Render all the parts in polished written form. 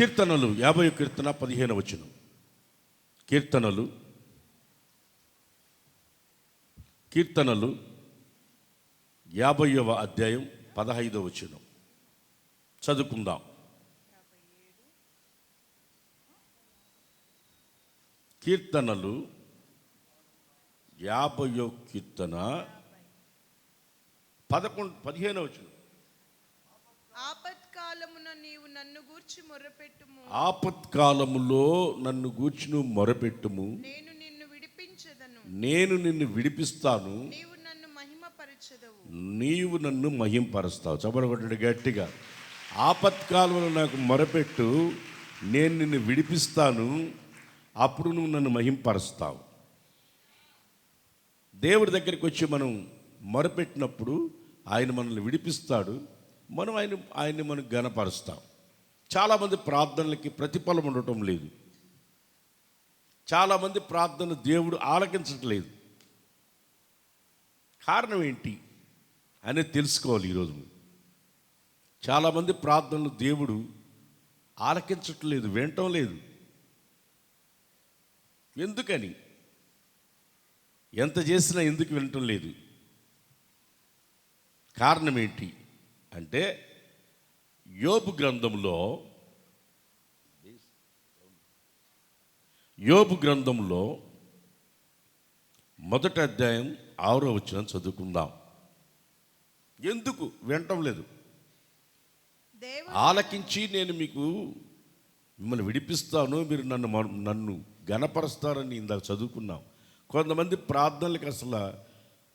కీర్తనలు 50 కీర్తన 15 వచనం. కీర్తనలు 50వ అధ్యాయం 15వ వచనం చదువుకుందాం. కీర్తనలు 50వ కీర్తన 15వ వచనం. ఆపత్కాలమున నీవు నన్ను గూర్చి మొరపెట్టుము. ఆపత్కాలములో నన్ను గూర్చి నువ్వు మొరపెట్టుము. నేను నిన్ను విడిపించెదను. నేను నిన్ను విడిపిస్తాను. నీవు నన్ను మహిమపరచెదవు. నీవు నన్ను మహింపరుస్తావు. చబరగొట్టండి గట్టిగా. ఆపత్కాలంలో నాకు మొరపెట్టు, నేను నిన్ను విడిపిస్తాను, అప్పుడు నువ్వు నన్ను మహింపరుస్తావు. దేవుడి దగ్గరికి వచ్చి మనం మొరపెట్టినప్పుడు ఆయన మనల్ని విడిపిస్తాడు, మనం ఆయన్ని మనం ఘనపరుస్తాం. చాలామంది ప్రార్థనలకి ప్రతిఫలం ఉండటం లేదు. చాలామంది ప్రార్థన దేవుడు ఆలకించట్లేదు. కారణం ఏంటి అనేది తెలుసుకోవాలి ఈరోజు. చాలామంది ప్రార్థనలు దేవుడు ఆలకించట్లేదు, వినటం లేదు. ఎందుకని? ఎంత చేసినా ఎందుకు వినటం లేదు? కారణం ఏంటి అంటే, యోబు గ్రంథంలో మొదటి అధ్యాయం 6వ వచనం చదువుకుందాం. ఎందుకు వినటం లేదు? ఆలకించి నేను మిమ్మల్ని విడిపిస్తాను, మీరు నన్ను ఘనపరుస్తారని ఇందాక చదువుకున్నాం. కొంతమంది ప్రార్థనలకు అసలు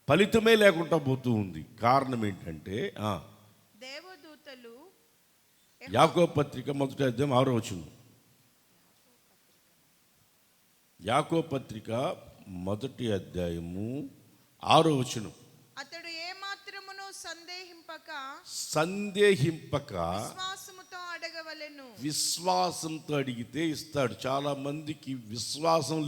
ఫలితమే లేకుండా పోతూ ఉంది. కారణం ఏంటంటే, దేవదూతలు యాకోబు పత్రిక మొదటి అధ్యాయం 6వ వచనం. యాకోబు పత్రిక మొదటి అధ్యాయము 6వ వచనం. అతడు ఏమాత్రమును సందేహింపక విశ్వాసముతో అడగవలెను. విశ్వాసంతో అడిగితే ఇస్తాడు. చాలా మందికి విశ్వాసం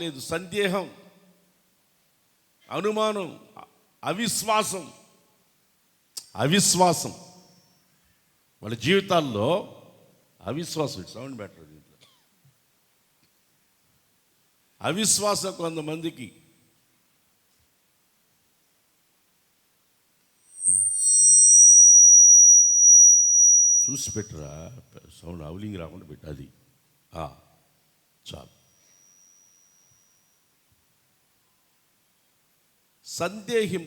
లేదు, సందేహం, అనుమానం, అవిశ్వాసం వాళ్ళ జీవితాల్లో అవిశ్వాసం. Sound better. దీంట్లో అవిశ్వాసం కొంతమందికి. చూసి పెట్టరా, సౌండ్ అవులింగ్ రాకుండా పెట్టు. అది చాలు. సందేహం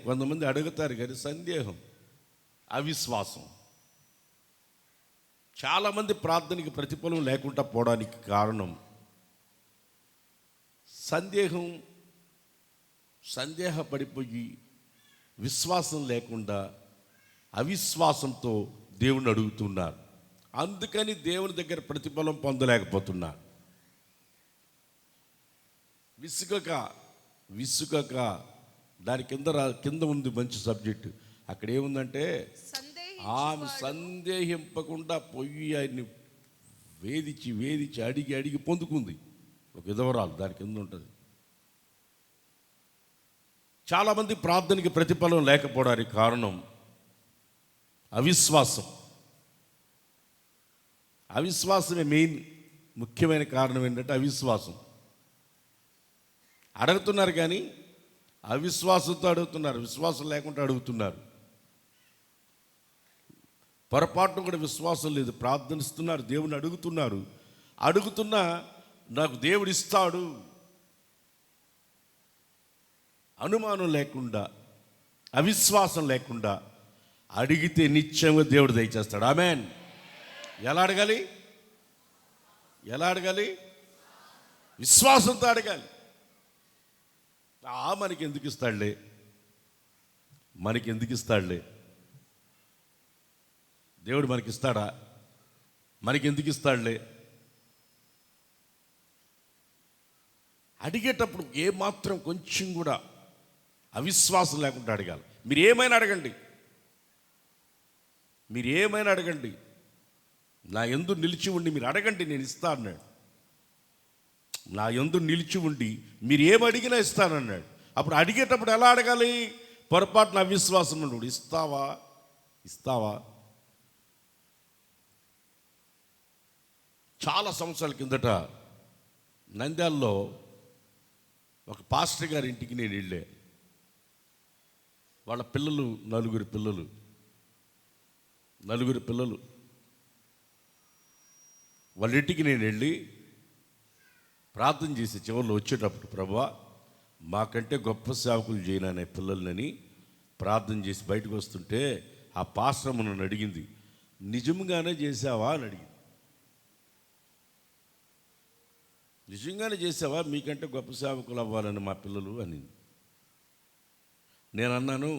కొంతమంది అడుగుతారు కానీ సందేహం, అవిశ్వాసం. చాలామంది ప్రార్థనకి ప్రతిఫలం లేకుండా పోవడానికి కారణం సందేహపడిపోయి విశ్వాసం లేకుండా అవిశ్వాసంతో దేవుని అడుగుతున్నారు. అందుకని దేవుని దగ్గర ప్రతిఫలం పొందలేకపోతున్నారు. విసుగక దాని కింద ఉంది మంచి సబ్జెక్టు. అక్కడ ఏముందంటే, ఆమె సందేహింపకుండా పోయి ఆయన్ని వేధించి అడిగి పొందుకుంది. ఒక విధవరాలు దాని కింద ఉంటుంది. చాలామంది ప్రార్థనకి ప్రతిఫలం లేకపోవడానికి కారణం అవిశ్వాసమే మెయిన్. ముఖ్యమైన కారణం ఏంటంటే అవిశ్వాసం. అడుగుతున్నారు కానీ అవిశ్వాసంతో అడుగుతున్నారు, విశ్వాసం లేకుండా అడుగుతున్నారు. పొరపాటును కూడా విశ్వాసం లేదు. ప్రార్థనిస్తున్నారు, దేవుని అడుగుతున్నా నాకు దేవుడు ఇస్తాడు, అనుమానం లేకుండా, అవిశ్వాసం లేకుండా అడిగితే నిశ్చయంగా దేవుడు దయచేస్తాడు. ఆమేన్. ఎలా అడగాలి? విశ్వాసంతో అడగాలి. మనకి ఎందుకు ఇస్తాడులే దేవుడు, మనకిస్తాడా? మనకి ఎందుకు ఇస్తాడులే? అడిగేటప్పుడు ఏమాత్రం కొంచెం కూడా అవిశ్వాసం లేకుండా అడగాలి. మీరు ఏమైనా అడగండి, నా యందు నిలిచి ఉండి మీరు అడగండి, నేను ఇస్తా అన్నాడు. నా యందు నిలిచి ఉండి మీరు ఏమడిగినా ఇస్తానన్నాడు. అప్పుడు అడిగేటప్పుడు ఎలా అడగాలి? పొరపాటున అవిశ్వాసం ఉండడు. ఇస్తావా? చాలా సంవత్సరాల కిందట నంద్యాలలో ఒక పాస్టర్ గారి ఇంటికి నేను వెళ్ళే. వాళ్ళ పిల్లలు నలుగురు పిల్లలు వాళ్ళ ఇంటికి నేను వెళ్ళి ప్రార్థన చేసి చివరిలో వచ్చేటప్పుడు, ప్రభువా మాకంటే గొప్ప సేవకులు చేయననే పిల్లలని ప్రార్థన చేసి బయటకు వస్తుంటే ఆ పాస్టర్ నన్ను అడిగింది, నిజంగానే చేసావా అని అడిగింది. నిజంగానే చేసావా, మీకంటే గొప్ప సేవకులు అవ్వాలని మా పిల్లలు అని. నేను అన్నాను,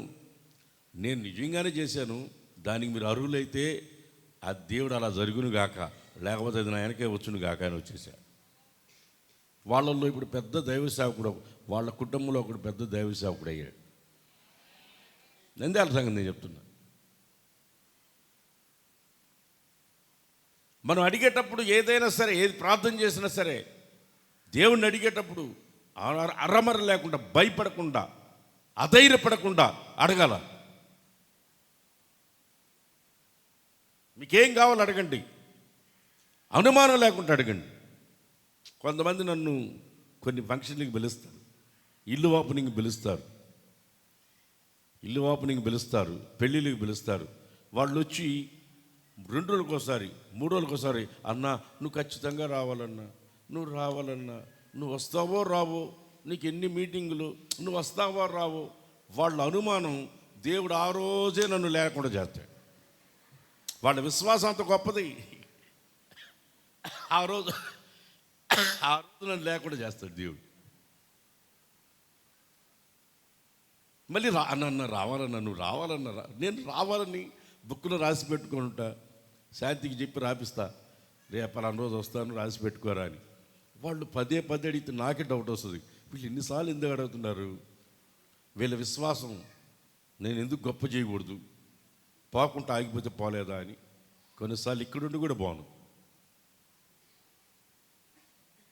నేను నిజంగానే చేశాను, దానికి మీరు అర్హులైతే ఆ దేవుడు అలా జరుగును గాక, లేకపోతే అది నా వెనకే వచ్చును గాక అని వచ్చేసా. వాళ్ళల్లో ఇప్పుడు పెద్ద దైవ సేవకుడు, వాళ్ళ కుటుంబంలో ఒకడు పెద్ద దైవ సేవకుడు అయ్యాడు. నంద్యాల సంగతి నేను చెప్తున్నా. మనం అడిగేటప్పుడు ఏదైనా సరే, ఏది ప్రార్థన చేసినా సరే, దేవుణ్ణి అడిగేటప్పుడు అరమర లేకుండా, భయపడకుండా, అధైర్యపడకుండా అడగాల. మీకేం కావాలో అడగండి, అనుమానం లేకుండా అడగండి. కొంతమంది నన్ను కొన్ని ఫంక్షన్లకి పిలుస్తారు, ఇల్లు ఓపెనింగ్ పిలుస్తారు, పెళ్ళిళ్ళకి పిలుస్తారు. వాళ్ళు వచ్చి 2 రోజులకోసారి 3 రోజులకోసారి, అన్నా నువ్వు ఖచ్చితంగా రావాలన్నా, నువ్వు వస్తావో రావో, నీకు ఎన్ని మీటింగులు, నువ్వు వస్తావో రావో. వాళ్ళ అనుమానం దేవుడు ఆ రోజే నన్ను లేకుండా చేస్తాడు. వాళ్ళ విశ్వాసం అంత గొప్పది. ఆ రోజు నన్ను లేకుండా చేస్తాడు దేవుడు. మళ్ళీ రావాలన్నా, నువ్వు రావాలన్నా, నేను రావాలని బుక్లో రాసి పెట్టుకొని ఉంటా, శాంతికి చెప్పి రాపిస్తా, రేపు పలానా రోజు వస్తాను రాసి పెట్టుకోరా అని. వాళ్ళు పదే అడిగితే నాకే డౌట్ వస్తుంది, వీళ్ళు ఎన్నిసార్లు ఎందుకు అడుగుతున్నారు, వీళ్ళ విశ్వాసం నేను ఎందుకు గొప్ప చేయకూడదు, పోకుండా ఆగిపోతే పోలేదా అని. కొన్నిసార్లు ఇక్కడుండి కూడా బాగుంది.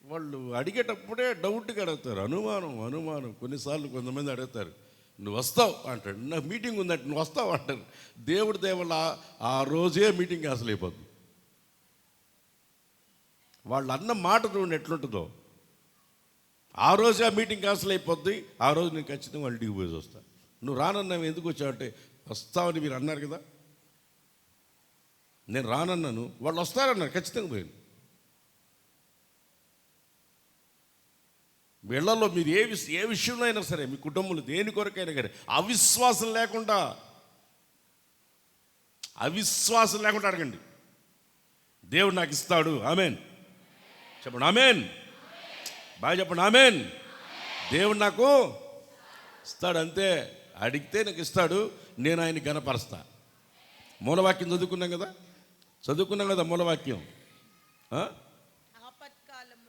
వాళ్ళు అడిగేటప్పుడే డౌట్గా అడుగుతారు, అనుమానం. కొన్నిసార్లు కొంతమంది అడుగుతారు, నువ్వు వస్తావు అంటాడు, నాకు మీటింగ్ ఉందంటే నువ్వు వస్తావు అంటారు. దేవుడి దేవల్ల ఆ రోజే మీటింగ్ క్యాన్సిల్ అయిపోద్ది. వాళ్ళు అన్న మాట చూడండి ఎట్లుంటుందో. ఆ రోజే ఆ మీటింగ్ క్యాన్సిల్ అయిపోద్ది. ఆ రోజు నేను ఖచ్చితంగా వాళ్ళ ఇంటికి పోయి వస్తాను. నువ్వు రానన్నావు, ఎందుకు వచ్చావంటే వస్తావని మీరు అన్నారు కదా, నేను రానన్నాను, వాళ్ళు వస్తారన్నారు, ఖచ్చితంగా పోయాను. వీళ్ళల్లో మీరు ఏ విషయంలో అయినా సరే, మీ కుటుంబంలో దేని కొరకైనా కానీ అవిశ్వాసం లేకుండా అడగండి. దేవుడు నాకు ఇస్తాడు. ఆమెన్ చెప్పండి. ఆమెన్ బాగా చెప్పండి. ఆమెన్. దేవుడు నాకు ఇస్తాడు, అంతే. అడిగితే నాకు ఇస్తాడు, నేను ఆయన ఘనపరుస్తా. మూలవాక్యం చదువుకున్నాం కదా మూలవాక్యం.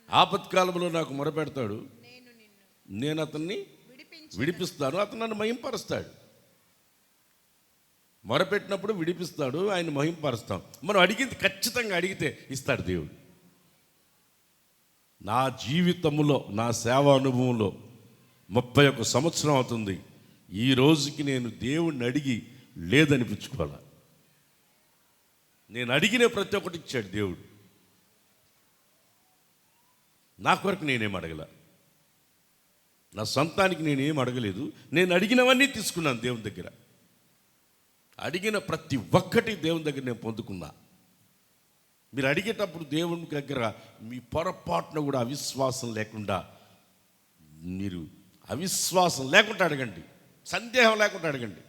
ఆపత్కాలంలో నాకు మొరపెడతాడు, నేను అతన్ని విడిపిస్తాను, అతను నన్ను మహింపరుస్తాడు. మొరపెట్టినప్పుడు విడిపిస్తాడు, ఆయన మహింపరుస్తాం. మనం అడిగింది ఖచ్చితంగా అడిగితే ఇస్తాడు దేవుడు. నా జీవితంలో, నా సేవా అనుభవంలో 31 సంవత్సరం అవుతుంది. ఈ రోజుకి నేను దేవుణ్ణి అడిగి లేదనిపించుకోవాలి. నేను అడిగిన ప్రతి ఒక్కటి ఇచ్చాడు దేవుడు. నా కొరకు నేనేం అడగల, నా సొంతానికి నేనేం అడగలేదు. నేను అడిగినవన్నీ తీసుకున్నాను దేవుని దగ్గర. అడిగిన ప్రతి ఒక్కటి దేవుని దగ్గర నేను పొందుకున్నా. మీరు అడిగేటప్పుడు దేవుని దగ్గర మీ పొరపాటున కూడా అవిశ్వాసం లేకుండా, మీరు అవిశ్వాసం లేకుండా అడగండి, సందేహం లేకుండా అడగండి.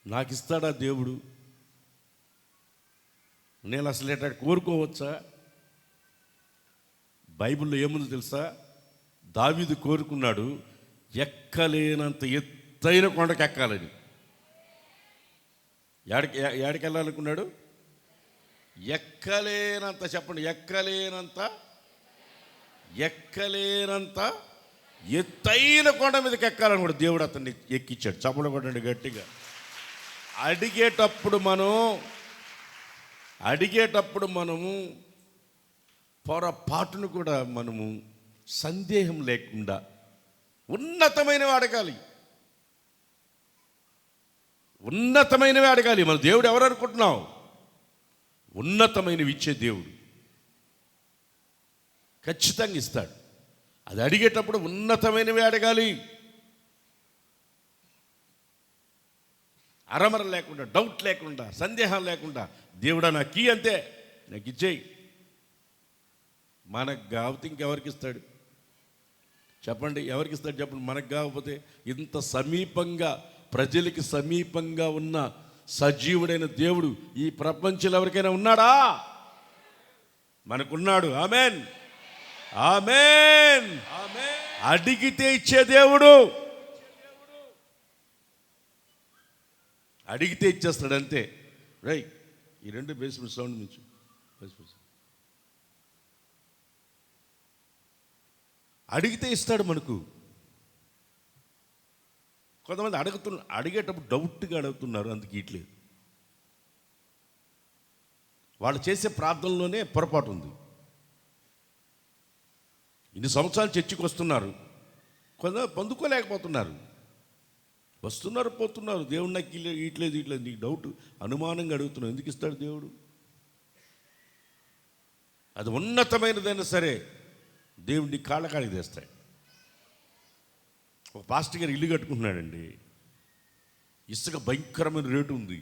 నాకిస్తాడా దేవుడు? నేను అసలు ఎట్లా కోరుకోవచ్చా? బైబిల్లో ఏముంది తెలుసా? దావీదు కోరుకున్నాడు, ఎక్కలేనంత ఎత్తైన కొండకు ఎక్కాలని. ఏడికి వెళ్ళాలనుకున్నాడు? ఎక్కలేనంత, చెప్పండి, ఎక్కలేనంత ఎత్తైన కొండ మీదకి ఎక్కాలని కూడా దేవుడు అతన్ని ఎక్కించాడు. చప్పలు కొట్టండి గట్టిగా. అడిగేటప్పుడు మనము పొరపాటును కూడా మనము సందేహం లేకుండా ఉన్నతమైనవి అడగాలి. ఉన్నతమైనవి అడగాలి. మన దేవుడు ఎవరు అనుకుంటున్నావు? ఉన్నతమైనవి ఇచ్చే దేవుడు ఖచ్చితంగా ఇస్తాడు. అది అడిగేటప్పుడు ఉన్నతమైనవి అడగాలి. అరమర లేకుండా, డౌట్ లేకుండా, సందేహం లేకుండా, దేవుడా నాకు అంతే, నాకు ఇచ్చేయి. మనకు కాకపోతే ఇంకెవరికి ఇస్తాడు చెప్పండి? ఎవరికి ఇస్తాడు చెప్పండి? మనకు కాకపోతే ఇంత సమీపంగా, ప్రజలకి సమీపంగా ఉన్న సజీవుడైన దేవుడు ఈ ప్రపంచంలో ఎవరికైనా ఉన్నాడా? మనకున్నాడు. ఆమేన్, ఆమేన్. అడిగితే ఇచ్చే దేవుడు, అడిగితే ఇచ్చేస్తాడు అంతే. రై ఈ రెండు బేస్మెంట్ సౌండ్ నుంచి అడిగితే ఇస్తాడు మనకు. కొంతమంది అడిగేటప్పుడు డౌట్గా అడుగుతున్నారు, అందుకు ఇట్లేదు. వాళ్ళు చేసే ప్రార్థనలోనే పొరపాటు ఉంది. ఇన్ని సంవత్సరాలు చర్చికి వస్తున్నారు, కొంత పొందుకోలేకపోతున్నారు. వస్తున్నారు, పోతున్నారు. దేవుడు నాకు ఇట్లేదు ఇట్లేదు, నీకు డౌట్, అనుమానంగా అడుగుతున్నావు. ఎందుకు ఇస్తాడు దేవుడు? అది ఉన్నతమైనదైనా సరే దేవుడిని కాళ్ళకాడికి తెస్తాడు. ఒక పాస్టర్ గారు ఇల్లు కట్టుకుంటున్నాడండి. ఇసుక భయంకరమైన రేటు ఉంది.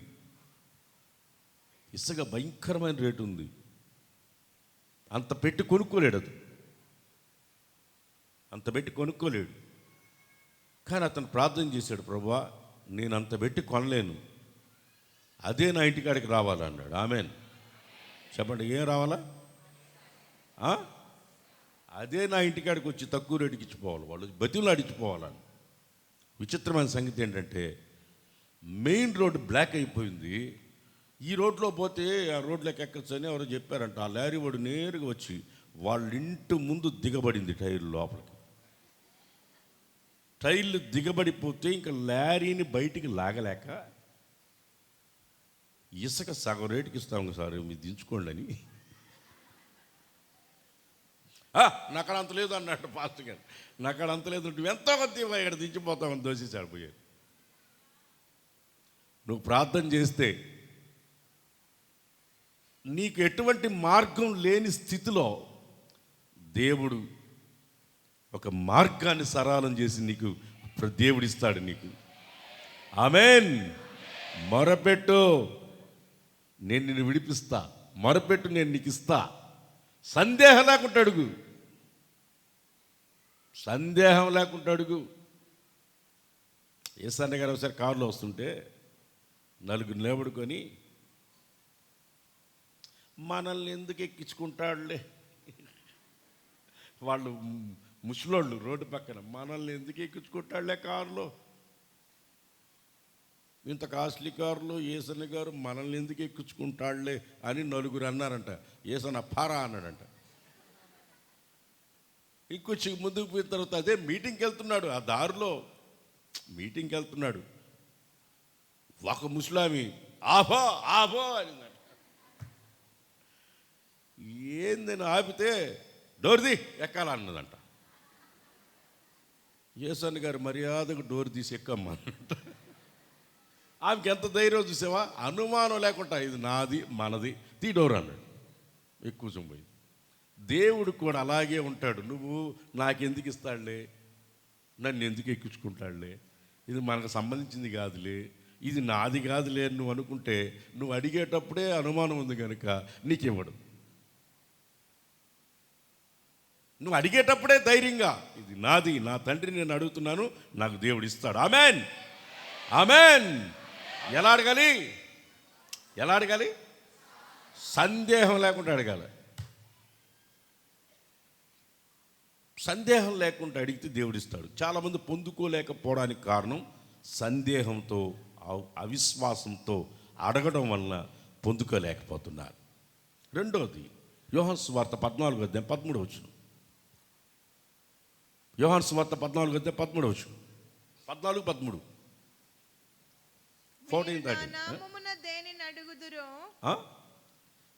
ఇసుక భయంకరమైన రేటు ఉంది. అంత పెట్టి కొనుక్కోలేడు. అది అంత పెట్టి కొనుక్కోలేడు. కానీ అతను ప్రార్థన చేశాడు, ప్రభువా నేను అంత పెట్టి కొనలేను, అదే నా ఇంటికాడికి రావాలన్నాడు. ఆమేన్ చెప్పండి. ఏం రావాలా? అదే నా ఇంటికాడికి వచ్చి తక్కువ రేటుకి ఇచ్చిపోవాలి, వాళ్ళు బతిలో అడిచిపోవాలని. విచిత్రమైన సంగతి ఏంటంటే, మెయిన్ రోడ్డు బ్లాక్ అయిపోయింది. ఈ రోడ్లో పోతే ఆ రోడ్లోకి ఎక్కచ్చు అని ఎవరో చెప్పారంట. ఆ లారీ వాడు నేరుగా వచ్చి వాళ్ళ ఇంటి ముందు దిగబడింది. టైర్లు లోపలికి, టైర్లు దిగబడిపోతే ఇంకా లారీని బయటికి లాగలేక, ఇసుక సగం రేటుకి ఇస్తాము సార్ మీరు దించుకోండి అని. నాకాడ అంత లేదు అన్నట్టు పాస్టర్ గారు. నాకాడ అంత లేదు, నువ్వు ఎంతో కొద్ది ఇక్కడ దించిపోతామని దోషించాడు పోయాడు. నువ్వు ప్రార్థన చేస్తే నీకు ఎటువంటి మార్గం లేని స్థితిలో దేవుడు ఒక మార్గాన్ని సరళం చేసి నీకు దేవుడిస్తాడు నీకు. ఆమేన్. మొరపెట్టు, నేను నిన్ను విడిపిస్తా. మొరపెట్టు, నేను నీకు ఇస్తా. సందేహం లేకుండా అడుగు, సందేహం లేకుండా అడుగు. ఏసన్న గారు ఒకసారి కారులో వస్తుంటే నలుగురు నిలబడుకొని, మనల్ని ఎందుకు ఎక్కించుకుంటాడులే, వాళ్ళు ముసలోళ్ళు రోడ్డు పక్కన, మనల్ని ఎందుకు ఎక్కించుకుంటాడులే కారులో, ఇంత కాస్ట్లీ కారులో ఏసన్న గారు మనల్ని ఎందుకు ఎక్కించుకుంటాడులే అని నలుగురు అన్నారంట. ఏసన్న పారా అన్నాడంట. ఇంకొచ్చి ముందుకు పోయిన తర్వాత అదే మీటింగ్కి వెళ్తున్నాడు, ఆ దారిలో మీటింగ్కి వెళ్తున్నాడు. ఒక ముస్లామి ఆఫో ఆఫో అనిందంట. ఏందని ఆపితే డోర్ ఎక్కాలన్నదంట. ఏసన్న గారు మర్యాదకు డోర్ తీసి ఎక్కమ్మన్నట. ఆమెకి ఎంత ధైర్యం చూసావా, అనుమానం లేకుండా ఇది నాది మనది, తీ డోర్ అన్నాడు. ఎక్కువ పోయి. దేవుడు కూడా అలాగే ఉంటాడు. నువ్వు నాకెందుకు ఇస్తాడులే, నన్ను ఎందుకు ఎక్కించుకుంటాడులే, ఇది మనకు సంబంధించింది కాదులే, ఇది నాది కాదులే అని నువ్వు అనుకుంటే, నువ్వు అడిగేటప్పుడే అనుమానం ఉంది కనుక నీకు ఇవ్వడు. నువ్వు అడిగేటప్పుడే ధైర్యంగా ఇది నాది, నా తండ్రి నేను అడుగుతున్నాను, నాకు దేవుడు ఇస్తాడు. ఆమేన్, ఆమేన్. ఎలా అడగాలి? ఎలా అడగాలి? సందేహం లేకుండా అడగాలి. సందేహం లేకుండా అడిగితే దేవుడిస్తాడు. చాలామంది పొందుకోలేకపోవడానికి కారణం సందేహంతో, అవిశ్వాసంతో అడగడం వలన పొందుకోలేకపోతున్నారు. రెండోది యోహాను సువార్త 14:13. యోహాను సువార్త 14:13. 14:13. 14:13.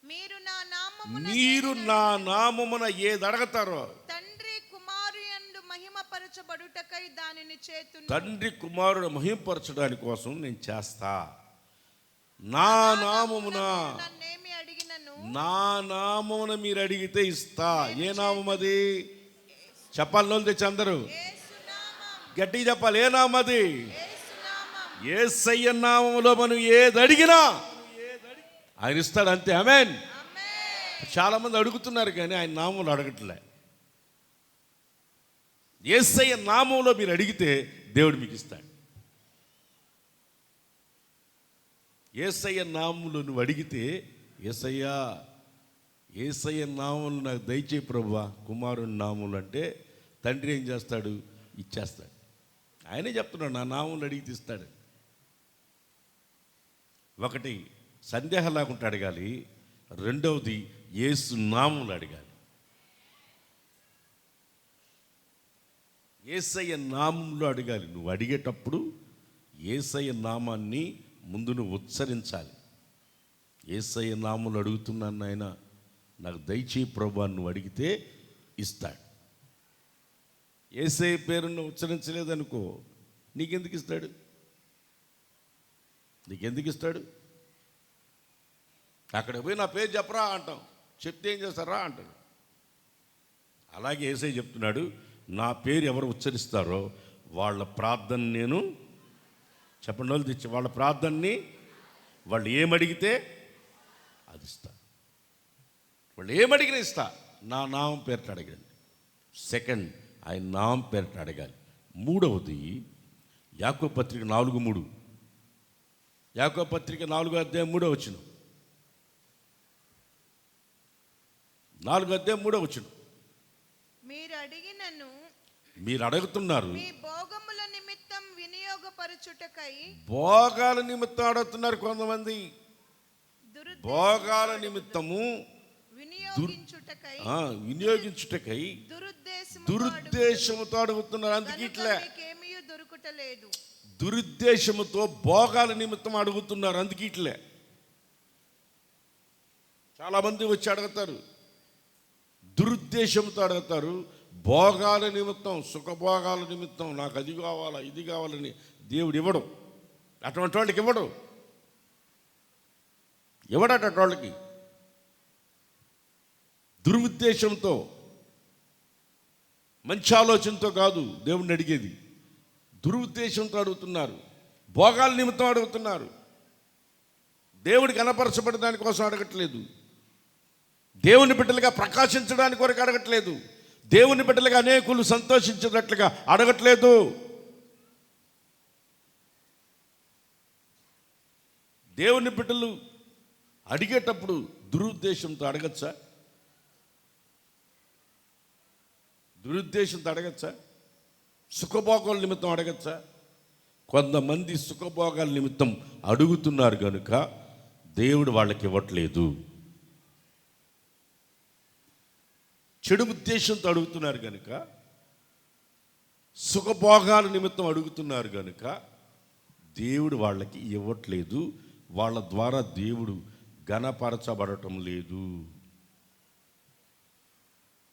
మీరు నా నామమున ఏది అడగతారో మహిమపరచబడుటకై దానిని చేతును. తండ్రి కుమారుడు మహింపరచడానికి కోసం నేను చేస్తా. నా నామమున నన్నేమి అడిగినను నా నామమున మీరు అడిగితే ఇస్తా. ఏ నామం అది? చెప్పాలి, నోళ్ళు తెచ్చి అందరూ యేసునామం, గట్టిగా చెప్పాలి. ఏ నామం అది? యేసునామం. యేసయ్య నామములో మనం ఏది అడిగినా ఆయన ఇస్తాడు, అంతే. ఆమేన్. ఆమేన్. చాలా మంది అడుగుతున్నారు కానీ ఆయన నామంలో అడగట్లే. యేసయ్య నామంలో మీరు అడిగితే దేవుడు మీకు ఇస్తాడు. యేసయ్య నామంలో నువ్వు అడిగితే, యేసయ్య నామంలో నాకు దయచేయి ప్రభువా కుమారుని నామంలో అంటే తండ్రి ఏం చేస్తాడు? ఇచ్చేస్తాడు. ఆయనే చెప్తున్నాడు, నా నామంలో అడిగితే ఇస్తాడు. ఒకటి సందేహం లేకుండా అడగాలి, రెండవది యేసు నామంలో అడగాలి. యేసయ్య నామంలో అడగాలి. నువ్వు అడిగేటప్పుడు యేసయ్య నామాన్ని ముందు నువ్వు ఉచ్చరించాలి. యేసయ్య నామంలో అడుగుతున్నాను నాయన, నాకు దయచేయి ప్రభువా నువ్వు అడిగితే ఇస్తాడు. యేసయ్య పేరును ఉచ్చరించలేదనుకో, నీకెందుకు ఇస్తాడు? నీకెందుకు ఇస్తాడు? అక్కడ పోయి నా పేరు చెప్పరా అంటాం, చెప్తే ఏం చేస్తారా అంటాడు. అలాగే యేసయ్య చెప్తున్నాడు, నా పేరు ఎవరు ఉచ్చరిస్తారో వాళ్ళ ప్రార్థన నేను చెప్పండి వాళ్ళు తెచ్చి వాళ్ళ ప్రార్థనని వాళ్ళు ఏమడిగితే అది ఇస్తా. వాళ్ళు ఏమడిగినా ఇస్తా. నా నామం పేరిట అడగండి. సెకండ్, ఆయన నామం పేరిట అడగాలి. మూడవది యాకోబు పత్రిక 4:3. యాకోబు పత్రిక 4:3. 4:3. మీరు అడిగినను మీరు అడుగుతున్నారు, మీ భోగముల నిమిత్తం వినియోగపరచుటకై భోగాల నిమిత్తం అడుగుతున్నారు కొంతమంది. భోగాల నిమిత్తము వినియోగించుటకై వినియోగించుటకై దురుద్దేశముతో అడుగుతున్నారు. అందుకే ఇట్లే మీకేమీ దొరుకుటలేదు. దురుద్దేశముతో భోగాల నిమిత్తం అడుగుతున్నారు. అందుకే ఇట్లే చాలామంది వచ్చి అడుగుతారు, దురుద్దేశంతో అడుగుతారు. భోగాల నిమిత్తం, సుఖభోగాల నిమిత్తం, నాకు అది కావాలా ఇది కావాలని దేవుడు ఇవ్వడు. అటువంటి వాళ్ళకి ఇవ్వడు. ఇవ్వడట వాళ్ళకి. దురుద్దేశంతో, మంచి ఆలోచనతో కాదు దేవుడిని అడిగేది. దురుద్దేశంతో అడుగుతున్నారు, భోగాల నిమిత్తం అడుగుతున్నారు. దేవుడికి కనపరచబడి దానికోసం అడగట్లేదు. దేవుని బిడ్డలుగా ప్రకాశించడానికి కొరకు అడగట్లేదు. దేవుని బిడ్డలుగా అనేకులు సంతోషించేటట్లుగా అడగట్లేదు. దేవుని బిడ్డలు అడిగేటప్పుడు దురుద్దేశంతో అడగచ్చా? దురుద్దేశంతో అడగచ్చా? సుఖభోగాల నిమిత్తం అడగచ్చా? కొంతమంది సుఖభోగాల నిమిత్తం అడుగుతున్నారు కనుక దేవుడు వాళ్ళకి ఇవ్వట్లేదు. చెడు ఉద్దేశంతో అడుగుతున్నారు కనుక, సుఖభోగాల నిమిత్తం అడుగుతున్నారు కనుక దేవుడు వాళ్ళకి ఇవ్వట్లేదు. వాళ్ళ ద్వారా దేవుడు ఘనపరచబడటం లేదు.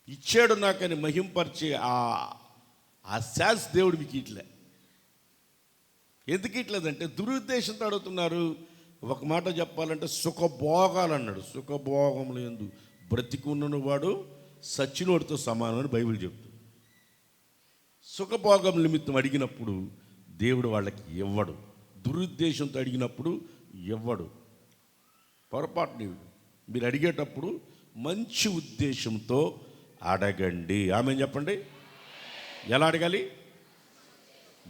ఇచ్చాడు నాకని మహింపరిచే ఆ శాస్ దేవుడు మీకు ఇట్లే. ఎందుకు ఇట్లేదంటే దురుద్దేశంతో అడుగుతున్నారు. ఒక మాట చెప్పాలంటే సుఖభోగాలు అన్నాడు. సుఖభోగములు ఎందు బ్రతికున్నను వాడు సచ్చినోడితో సమానం అని బైబిల్ చెప్తుంది. సుఖభోగం నిమిత్తం అడిగినప్పుడు దేవుడు వాళ్ళకి ఇవ్వడు. దురుద్దేశంతో అడిగినప్పుడు ఇవ్వడు. పొరపాటుని మీరు అడిగేటప్పుడు మంచి ఉద్దేశంతో అడగండి. ఆమె చెప్పండి. ఎలా అడగాలి?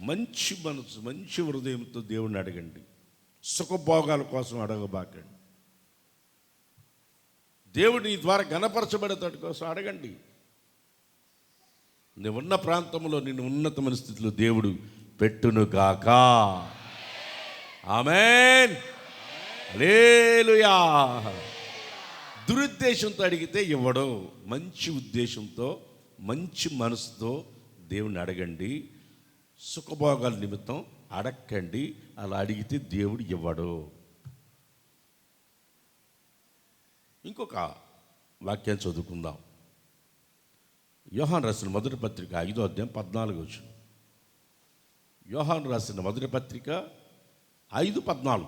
మంచి మనసు, మంచి హృదయంతో దేవుడిని అడగండి. సుఖభోగాల కోసం అడగబాకండి. దేవుడు నీ ద్వారా ఘనపరచబడేటట్టు కోసం అడగండి. నువ్వు ఉన్న ప్రాంతంలో నిన్ను ఉన్నతమైన స్థితిలో దేవుడు పెట్టునుగాక. ఆమేన్. హల్లెలూయా. దురుద్దేశంతో అడిగితే ఇవ్వడు. మంచి ఉద్దేశంతో, మంచి మనసుతో దేవుని అడగండి. సుఖభోగాల నిమిత్తం అడక్కండి. అలా అడిగితే దేవుడు ఇవ్వడు. ఇంకొక వాక్యం చదువుకుందాం. యోహాను రాసిన మొదటి పత్రిక 5వ అధ్యాయం 14 వచనం. యోహాను రాసిన మొదటి పత్రిక 5:14.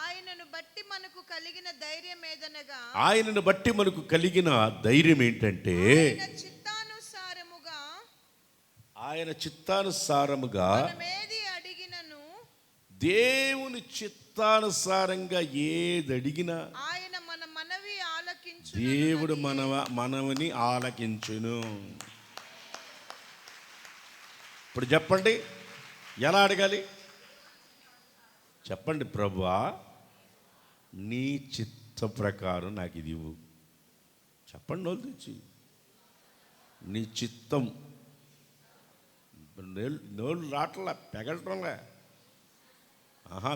ఆయనను బట్టి మనకు కలిగిన ధైర్యం ఏదనగా ఆయనను బట్టి మనకు కలిగిన ధైర్యం ఏంటంటే ఆయన చిత్తానుసారముగా మనమేది అడిగినను దేవుని చిత్తానుసారంగా ఏది అడిగినా ఆయన మన మనవి ఆలకించు. దేవుడు మనవని ఆలకించును. ఇప్పుడు చెప్పండి, ఎలా అడగాలి చెప్పండి? ప్రభువా, నీ చిత్త ప్రకారం నాకు ఇది ఇవ్వు. చెప్పండి నోళ్ళు తెచ్చి. నీ చిత్తం. నోళ్ళు రావట్లా, పెగలటంలే.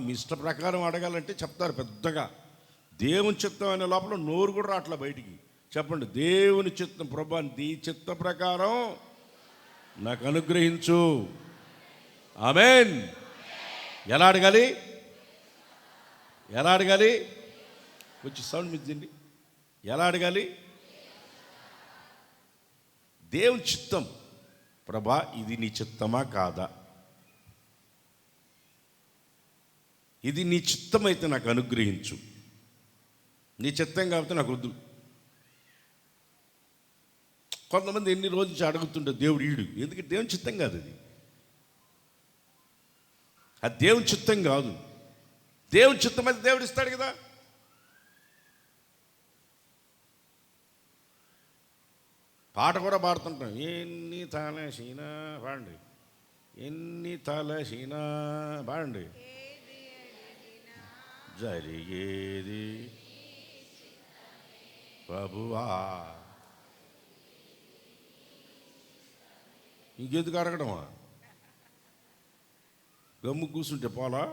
మీ ఇష్ట ప్రకారం అడగాలంటే చెప్తారు పెద్దగా. దేవుని చిత్తం అనే లోపల నోరు కూడా రావట్లా బయటికి. చెప్పండి, దేవుని చిత్తం. ప్రభువా, నీ చిత్త ప్రకారం నాకు అనుగ్రహించు. ఆమేన్. ఎలా అడగాలి? ఎలా అడగాలి? కొంచెం సౌండ్ మిద్దండి. ఎలా అడగాలి? దేవుని చిత్తం. ప్రభా, ఇది నీ చిత్తమా కాదా? ఇది నీ చిత్తం అయితే నాకు అనుగ్రహించు. నీ చిత్తం కాబట్టి నాకు వద్దు. కొంతమంది ఎన్ని రోజుల నుంచి అడుగుతుంటే దేవుడు ఈడు. ఎందుకంటే దేవుని చిత్తం కాదు అది. అది దేవుని చిత్తం కాదు. దేవుని చిత్తం అయితే దేవుడు ఇస్తాడు కదా. పాట కూడా పాడుతుంటాం. ఎన్ని తలసినా పాడండి. ఎన్ని తలసినా పాడండి. జరిగేది ప్రభువా. ఇంకెందుకు అడగడమా? గమ్ము కూర్చుంటే పోలా.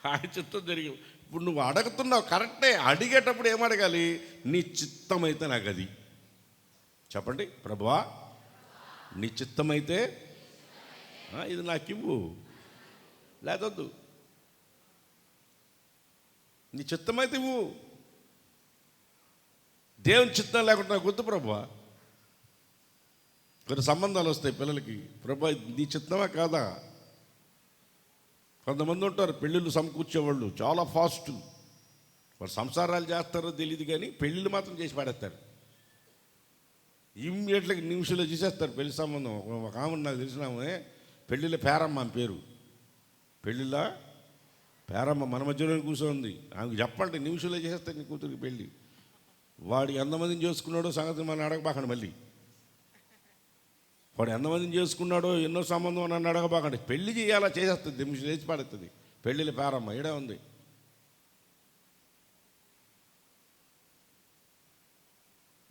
ఆయన చిత్తం జరిగి. ఇప్పుడు నువ్వు అడుగుతున్నావు కరెక్టే. అడిగేటప్పుడు ఏమడగాలి? నీ చిత్తమైతే నాకు అది చెప్పండి. ప్రభువా, నీ చిత్తమైతే ఇది నాకు ఇవ్వు, లేదొద్దు. నీ చిత్తమైతే ఇవ్వు. దేవుని చిత్తం లేకుండా నాకు వద్దు ప్రభువా. కొన్ని సంబంధాలు వస్తాయి పిల్లలకి. ప్రభువా, నీ చిత్తమా కాదా? కొంతమంది ఉంటారు పెళ్ళిళ్ళు సమకూర్చేవాళ్ళు, చాలా ఫాస్ట్. వాళ్ళు సంసారాలు చేస్తారో తెలియదు కానీ పెళ్ళిళ్ళు మాత్రం చేసి పాడేస్తారు. ఇమ్మీడియట్గా నిమిషంలో చేసేస్తారు పెళ్లి సంబంధం. ఒక ఆమె నాకు తెలిసినామే, పెళ్ళిళ్ళ పేరమ్మ అని పేరు. పెళ్ళిళ్ళ పేరమ్మ మన మధ్యలో కూర్చోంది. ఆమెకు చెప్పండి, నిమిషంలో చేసేస్తారు నీ కూతురికి పెళ్ళి. వాడు ఎంతమందిని చేసుకున్నాడో సంగతి మనం అడగబాకండి. మళ్ళీ వాడు ఎంతమందిని చేసుకున్నాడో, ఎన్నో సంబంధం నన్ను అడగబాకండి. పెళ్లి చేయాలా చేసేస్తుంది, నిమిషం లేచి పడుతుంది. పెళ్ళిళ్ళ పేరమ్మ ఈడే ఉంది.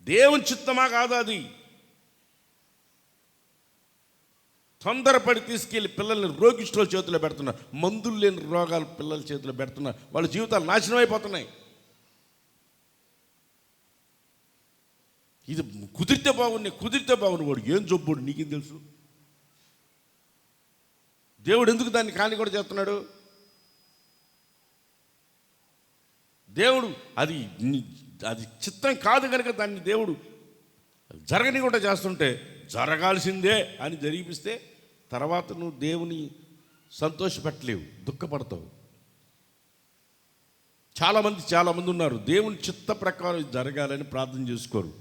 దేవుని చిత్తమా కాదా అది? తొందరపడి తీసుకెళ్ళి పిల్లల్ని రోగిష్టుల చేతిలో పెడుతున్నారు. మందులు లేని రోగాలు పిల్లల చేతిలో పెడుతున్నారు. వాళ్ళ జీవితాలు నాశనం అయిపోతున్నాయి. ఇది కుదిరితే బాగుంది. వాడు ఏం జబ్బుడు నీకేం తెలుసు? దేవుడు ఎందుకు దాన్ని కాని కూడా చేస్తున్నాడు? దేవుడు అది చిత్తం కాదు కనుక దాన్ని దేవుడు జరగని కూడా చేస్తుంటే, జరగాల్సిందే అని జరిగిపిస్తే తర్వాత నువ్వు దేవుని సంతోషపెట్టలేవు, దుఃఖపడతావు. చాలామంది ఉన్నారు దేవుని చిత్త ప్రకారం జరగాలని ప్రార్థన చేసుకోరు.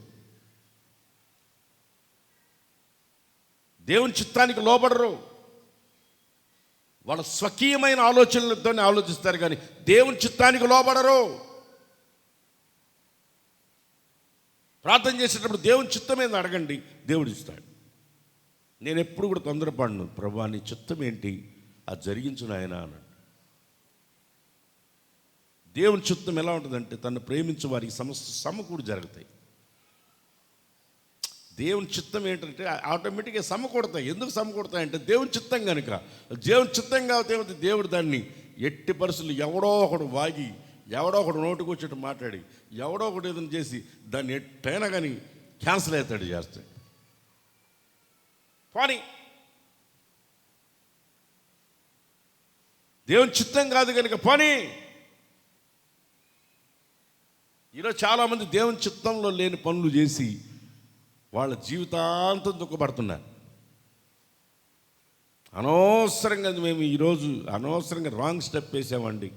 దేవుని చిత్తానికి లోబడరు. వాళ్ళ స్వకీయమైన ఆలోచనలతోనే ఆలోచిస్తారు కానీ దేవుని చిత్తానికి లోబడరు. ప్రార్థన చేసేటప్పుడు దేవుని చిత్తం ఏంది అడగండి, దేవుడు ఇస్తాడు. నేను ఎప్పుడు కూడా తొందరపడను. ప్రభువా, నీ చిత్తం ఏంటి, అది జరిగించు నాయనా అన్నాడు. దేవుని చిత్తం ఎలా ఉంటుందంటే, తను ప్రేమించే వారికి సమకూడి జరుగుతాయి. దేవుని చిత్తం ఏంటంటే ఆటోమేటిక్గా సమకూడతాయి. ఎందుకు సమకూడతాయంటే దేవుని చిత్తం కనుక. దేవుని చిత్తం కాబట్టి దేవుడు దాన్ని ఎట్టి పరిస్థితులు ఎవడో ఒకడు వాగి, ఎవడో ఒకడు నోటికి వచ్చేట్టు మాట్లాడి, ఎవడో ఒకటి ఏదైనా చేసి దాన్ని ఎట్టయినా కానీ క్యాన్సిల్ అవుతాడు, చేస్తాడు. కానీ దేవుని చిత్తం కాదు కనుక పని. ఈరోజు చాలామంది దేవుని చిత్తంలో లేని పనులు చేసి వాళ్ళ జీవితాంతం దుఃఖపడుతున్నారు. అనవసరంగా మేము ఈరోజు అనవసరంగా రాంగ్ స్టెప్ వేసామండి.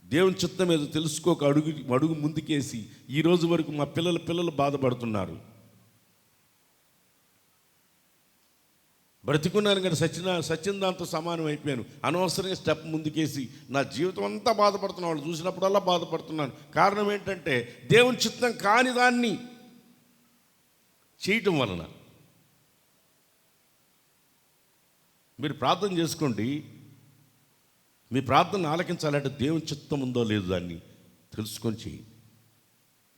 దేవుని చిత్తం ఏదో తెలుసుకోక అడుగు ముందుకేసి ఈరోజు వరకు మా పిల్లలు బాధపడుతున్నారు. బ్రతికున్నాను కానీ సచిన దాంతో సమానం అయిపోయాను. అనవసరంగా స్టెప్ ముందుకేసి నా జీవితం అంతా బాధపడుతున్నాను. వాళ్ళు చూసినప్పుడల్లా బాధపడుతున్నాను. కారణం ఏంటంటే దేవుని చిత్తం కాని దాన్ని చేయటం వలన. మీరు ప్రార్థన చేసుకోండి. మీ ప్రార్థన ఆలకించాలంటే దేవుని చిత్తం ఉందో లేదో దాన్ని తెలుసుకొని చేయి.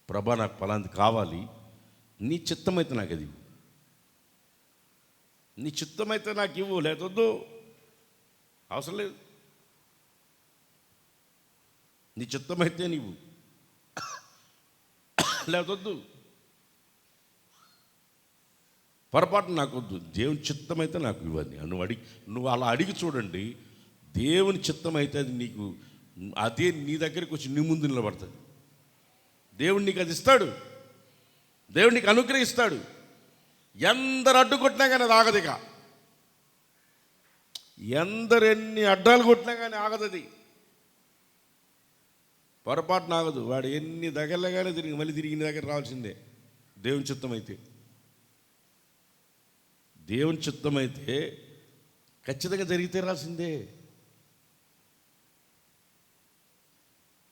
ప్రభా నాకు ఫలాంది కావాలి, నీ చిత్తమైతే నాకు అది ఇవ్వు, నీ చిత్తమైతే నాకు ఇవ్వు, లేదొద్దు, అవసరం లేదు. నీ చిత్తమైతే నీవు, లేదొద్దు, పొరపాటు నాకు వద్దు, దేవుని చిత్తమైతే నాకు ఇవ్వని నువ్వు అలా అడిగి చూడండి. దేవుని చిత్తమైతే అది నీకు, అదే నీ దగ్గరికి వచ్చి నీ ముందు నిలబడుతుంది. దేవుడు నీకు అది ఇస్తాడు, దేవుడు నీకు అనుగ్రహిస్తాడు. ఎందరు అడ్డుకొట్టినా కానీ అది ఆగదు. ఇక ఎందరు ఎన్ని అడ్డాలు కొట్టినా కానీ ఆగదది, పొరపాటున ఆగదు. వాడు ఎన్ని దగ్గరగానే మళ్ళీ తిరిగి నీ దగ్గర రావాల్సిందే. దేవుని చిత్తమైతే, దేవుని చిత్తమైతే ఖచ్చితంగా జరిగితే రాల్సిందే.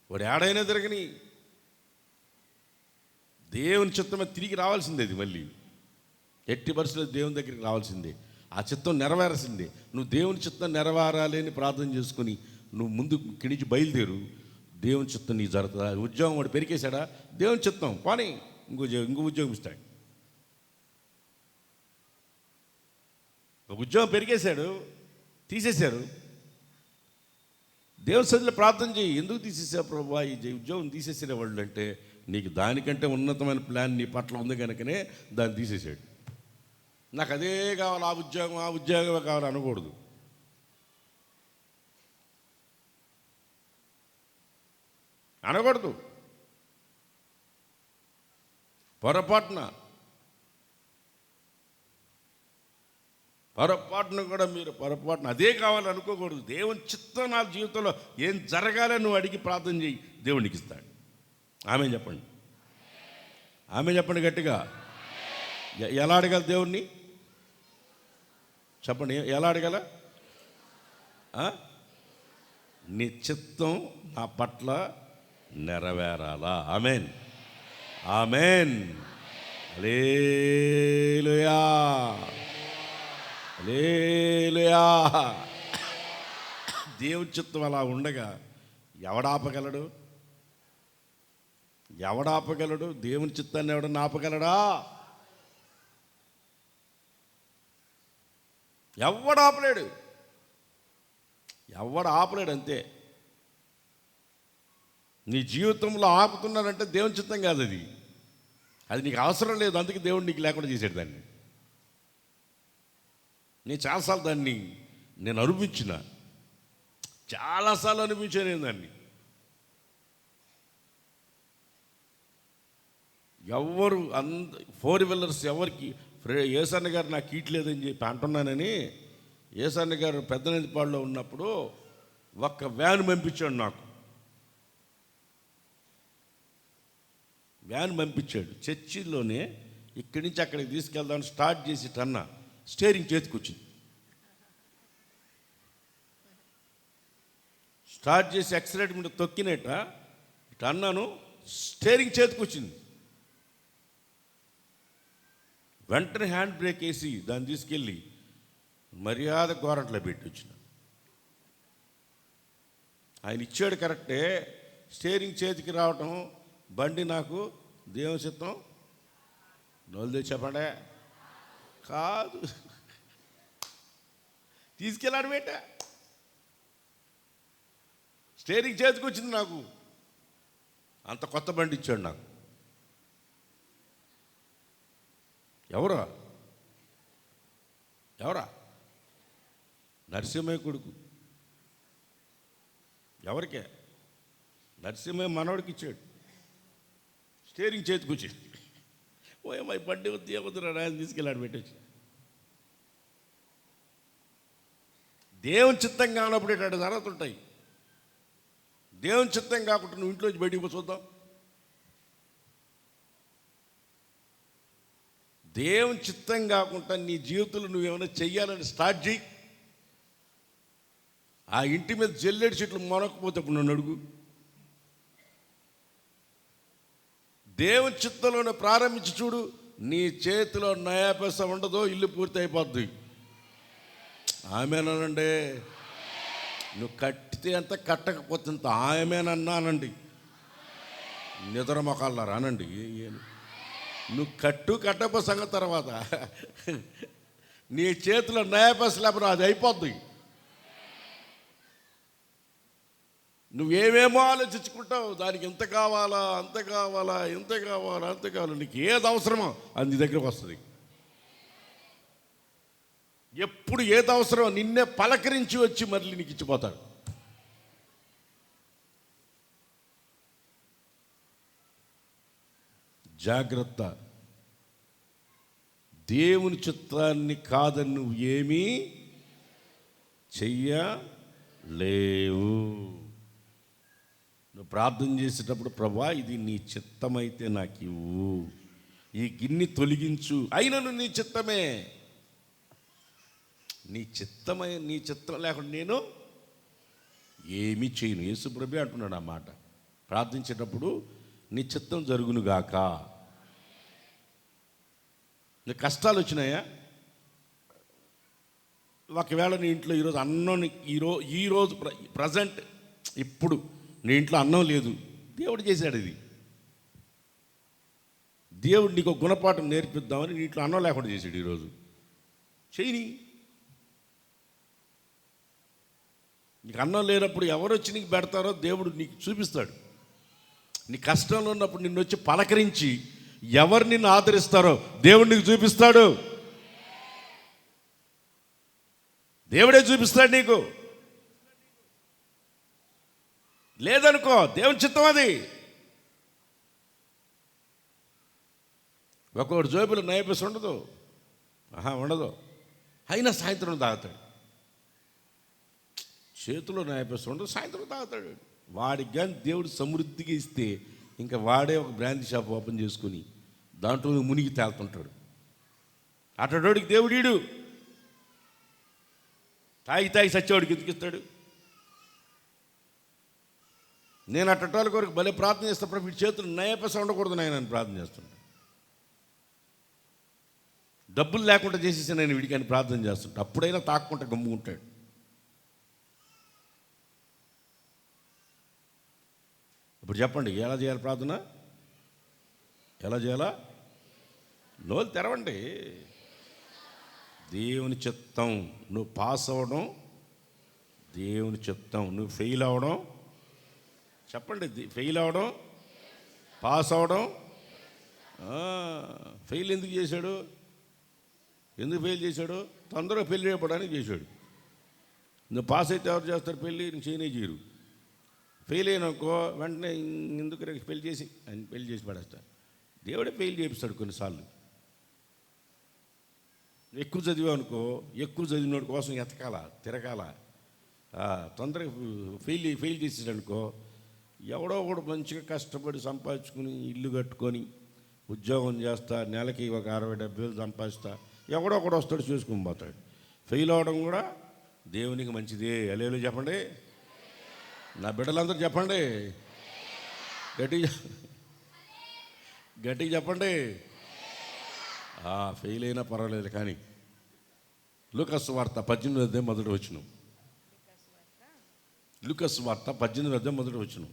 వాడు ఏడైనా తిరగని, దేవుని చిత్తమే తిరిగి రావాల్సిందే. అది మళ్ళీ ఎట్టి పరిస్థితుల్లో దేవుని దగ్గరికి రావాల్సిందే. ఆ చిత్తం నెరవేరాల్సిందే. నువ్వు దేవుని చిత్తం నెరవేరాలి అని ప్రార్థన చేసుకుని నువ్వు ముందు కిడిచి బయలుదేరు. దేవుని చిత్తం నీ జరుగుతుందా? ఉద్యోగం వాడు పెరికేశాడా, దేవుని చిత్తం పోనీ ఇంకో ఉద్యోగం ఇస్తాడు. ఒక ఉద్యోగం పెరిగేశాడు, తీసేశారు. దేవుని సన్నిధిలో ప్రార్థన చేయి. ఎందుకు తీసేసావు ప్రభువా ఈ ఉద్యోగం తీసేసిన వాళ్ళు అంటే, నీకు దానికంటే ఉన్నతమైన ప్లాన్ నీ పట్ల ఉంది కనుకనే దాన్ని తీసేసాడు. నాకు అదే కావాలి, ఆ ఉద్యోగమే కావాలి అనకూడదు. అనకూడదు. పొరపాటున కూడా మీరు అదే కావాలని అనుకోకూడదు. దేవుని చిత్తం నా జీవితంలో ఏం జరగాలని నువ్వు అడిగి ప్రార్థన చేయి, దేవునికి ఇస్తాడు. ఆమె చెప్పండి, ఆమె చెప్పండి గట్టిగా. ఎలా అడగాలి దేవుణ్ణి చెప్పండి, ఎలా అడగాల? నీ చిత్తం నా పట్ల నెరవేరాలా. ఆమెన్, ఆమెన్, హల్లెలూయా, హల్లెలూయా. దేవుని చిత్తం అలా ఉండగా ఎవడాపగలడు? దేవుని చిత్తాన్ని ఎవడన్నా ఆపగలడా? ఎవడు ఆపలేడు. అంతే. నీ జీవితంలో ఆపుతున్నారంటే దేవుని చిత్తం కాదు అది. అది నీకు అవసరం లేదు, అందుకే దేవుడు నీకు లేకుండా చేసాడు దాన్ని. నేను చాలాసార్లు దాన్ని అనుభవించిన, చాలాసార్లు అనిపించాను నేను దాన్ని. ఎవరు 4 వీలర్స్ ఎవరికి ఏసన్న గారు నాకు ఇట్లేదని చెప్పి అంటున్నానని, ఏసన్న గారు పెద్దనందిపాడులో ఉన్నప్పుడు ఒక్క వ్యాన్ పంపించాడు. నాకు వ్యాన్ పంపించాడు. చర్చిలోనే ఇక్కడి నుంచి అక్కడికి తీసుకెళ్దామని స్టార్ట్ చేసి టన్నా స్టీరింగ్ చేతికి వచ్చింది. స్టార్ట్ చేసి యాక్సిలేటర్ మీద తొక్కినట్ట టన్నాను స్టీరింగ్ చేతికి వచ్చింది. వెంటనే హ్యాండ్ బ్రేక్ వేసి దాన్ని తీసుకెళ్ళి మర్యాద గోరంట్లో పెట్టి వచ్చిన. ఆయన ఇచ్చాడు కరెక్టే, స్టీరింగ్ చేతికి రావటం, బండి నాకు దేవుని చిత్తం నోలు చెప్పండే కాదు. తీసుకెళ్ళాడు బేట, స్టీరింగ్ చేతికి వచ్చింది నాకు. అంత కొత్త బండి ఇచ్చాడు నాకు. ఎవరా నరసింహయ్య కొడుకు. ఎవరికే? నరసింహయ్య మనవడికి ఇచ్చాడు. స్టీరింగ్ చేతికి వచ్చింది. పోయమ్మా ఈ బండి వద్దు ఏమొద్దురా ఆయన తీసుకెళ్ళాడు పెట్టొచ్చు. దేవుని చిత్తం కానప్పుడు ఇట్లాంటి జరుగుతుంటాయి. దేవుని చిత్తం కాకుండా నువ్వు ఇంట్లోంచి బయటికి పో చూద్దాం. దేవుని చిత్తం కాకుండా నీ జీవితంలో నువ్వేమైనా చెయ్యాలని స్టార్ట్ చేయి. ఆ ఇంటి మీద జల్లెడి చెట్లు మొనకపోతే ఇప్పుడు నన్ను అడుగు. దేవుని చిత్తంలోనే ప్రారంభించి చూడు, నీ చేతిలో నయా పైసా ఉండదో, ఇల్లు పూర్తి అయిపోద్ది. ఆమెనండి. నువ్వు కట్టితే అంత, కట్టకపోతే అంత. ఆమెనన్నానండి. నిద్ర మొకాల రానండి. నువ్వు కట్టపో సంగతి తర్వాత. నీ చేతిలో నయా పైసా లేకపోతే అది అయిపోద్ది. నువ్వేమేమో ఆలోచించుకుంటావు, దానికి ఎంత కావాలా, అంత కావాలా, ఎంత కావాలా, అంత కావాలా. నీకు ఏది అవసరమో అది నీ దగ్గరకు వస్తుంది. ఎప్పుడు ఏది అవసరమో నిన్నే పలకరించి వచ్చి మళ్ళీ నీకు ఇచ్చిపోతాడు. జాగ్రత్త. దేవుని చిత్తాన్ని కాదని నువ్వు ఏమీ చెయ్యలేవు. నువ్వు ప్రార్థన చేసేటప్పుడు, ప్రభా ఇది నీ చిత్తమైతే నాకు ఇవ్వు, ఈ గిన్నె తొలగించు. అయినను నీ చిత్తమే. నీ చిత్తం లేకుండా నేను ఏమీ చేయను. యేసుప్రభువే అంటున్నాడు ఆ మాట ప్రార్థించేటప్పుడు. నీ చిత్తం జరుగునుగాక. నీ కష్టాలు వచ్చినాయా? ఒకవేళ నీ ఇంట్లో ఈరోజు అన్నం, ఈరోజు ప్రజెంట్ ఇప్పుడు నీ ఇంట్లో అన్నం లేదు, దేవుడు చేశాడు ఇది. దేవుడు నీకు గుణపాఠం నేర్పిద్దామని నీ ఇంట్లో అన్నం లేకుండా చేశాడు ఈరోజు. చేయని. నీకు అన్నం లేనప్పుడు ఎవరు వచ్చి నీకు పెడతారో దేవుడు నీకు చూపిస్తాడు. నీ కష్టంలో ఉన్నప్పుడు నిన్ను వచ్చి పలకరించి ఎవరు నిన్ను ఆదరిస్తారో దేవుడు నీకు చూపిస్తాడు. దేవుడే చూపిస్తాడు నీకు. లేదనుకో, దేవుని చిత్తం అది. ఒక్కొక్కటి జోబులు నయపేసి ఉండదు, ఉండదు. అయినా సాయంత్రం తాగుతాడు. చేతిలో నయపేసి ఉండదు, సాయంత్రం తాగుతాడు. వాడికి కానీ దేవుడు సమృద్ధిగా ఇస్తే ఇంకా వాడే ఒక బ్రాంతి షాప్ ఓపెన్ చేసుకుని దాంట్లో మునిగి తేలుతుంటాడు. అటోడికి దేవుడీడు. తాగి సచ్చేవాడికి ఎతికిస్తాడు. నేను అట్టోళ్ళ కొరకు భలే ప్రార్థన చేస్తున్నప్పుడు వీడి చేతులు నయపేస ఉండకూడదు నాయన ప్రార్థన చేస్తుంటా. డబ్బులు లేకుండా చేసేసి నేను వీడికి అని ప్రార్థన చేస్తుంటా. అప్పుడైనా తాక్కుంటా గమ్ముకుంటాడు. ఇప్పుడు చెప్పండి, ఎలా చేయాలి ప్రార్థన? ఎలా చేయాలా? నోలు తెరవండి. దేవుని చిత్తం. నువ్వు పాస్ అవ్వడం దేవుని చిత్తం. నువ్వు ఫెయిల్ అవ్వడం, చెప్పండి, ఫెయిల్ అవ్వడం, పాస్ అవ్వడం. ఫెయిల్ ఎందుకు చేశాడు? ఎందుకు ఫెయిల్ చేశాడు? తొందరగా పెళ్ళి అయిపోవడానికి చేశాడు. నువ్వు పాస్ అయితే ఎవరు చేస్తారు పెళ్ళి? నీకు చేయరు. ఫెయిల్ అయినాకో వెంటనే ఎందుకు పెళ్లి చేసి ఆయన పెళ్లి చేసి పడేస్తాడు. దేవుడే ఫెయిల్ చేపిస్తాడు కొన్నిసార్లు. ఎక్కువ చదివానుకో, ఎక్కువ చదివినోడి కోసం ఎతకాల, తిరగాల. తొందరగా ఫెయిల్ చేసేసాడనుకో, ఎవడో ఒకడు మంచిగా కష్టపడి సంపాదించుకుని ఇల్లు కట్టుకొని ఉద్యోగం చేస్తా, నెలకి ఒక 60-70 సంపాదిస్తా, ఎవడో ఒకడు వస్తాడు చూసుకుని పోతాడు. ఫెయిల్ అవ్వడం కూడా దేవునికి మంచిదే. హల్లెలూయా చెప్పండి. నా బిడ్డలందరూ చెప్పండి, గట్టిగా చెప్పండి. ఫెయిల్ అయినా పర్వాలేదు కానీ. లూకాసు వార్త 18 మొదటి వచనం. లూకాసు వార్త 18 మొదటి వచనం.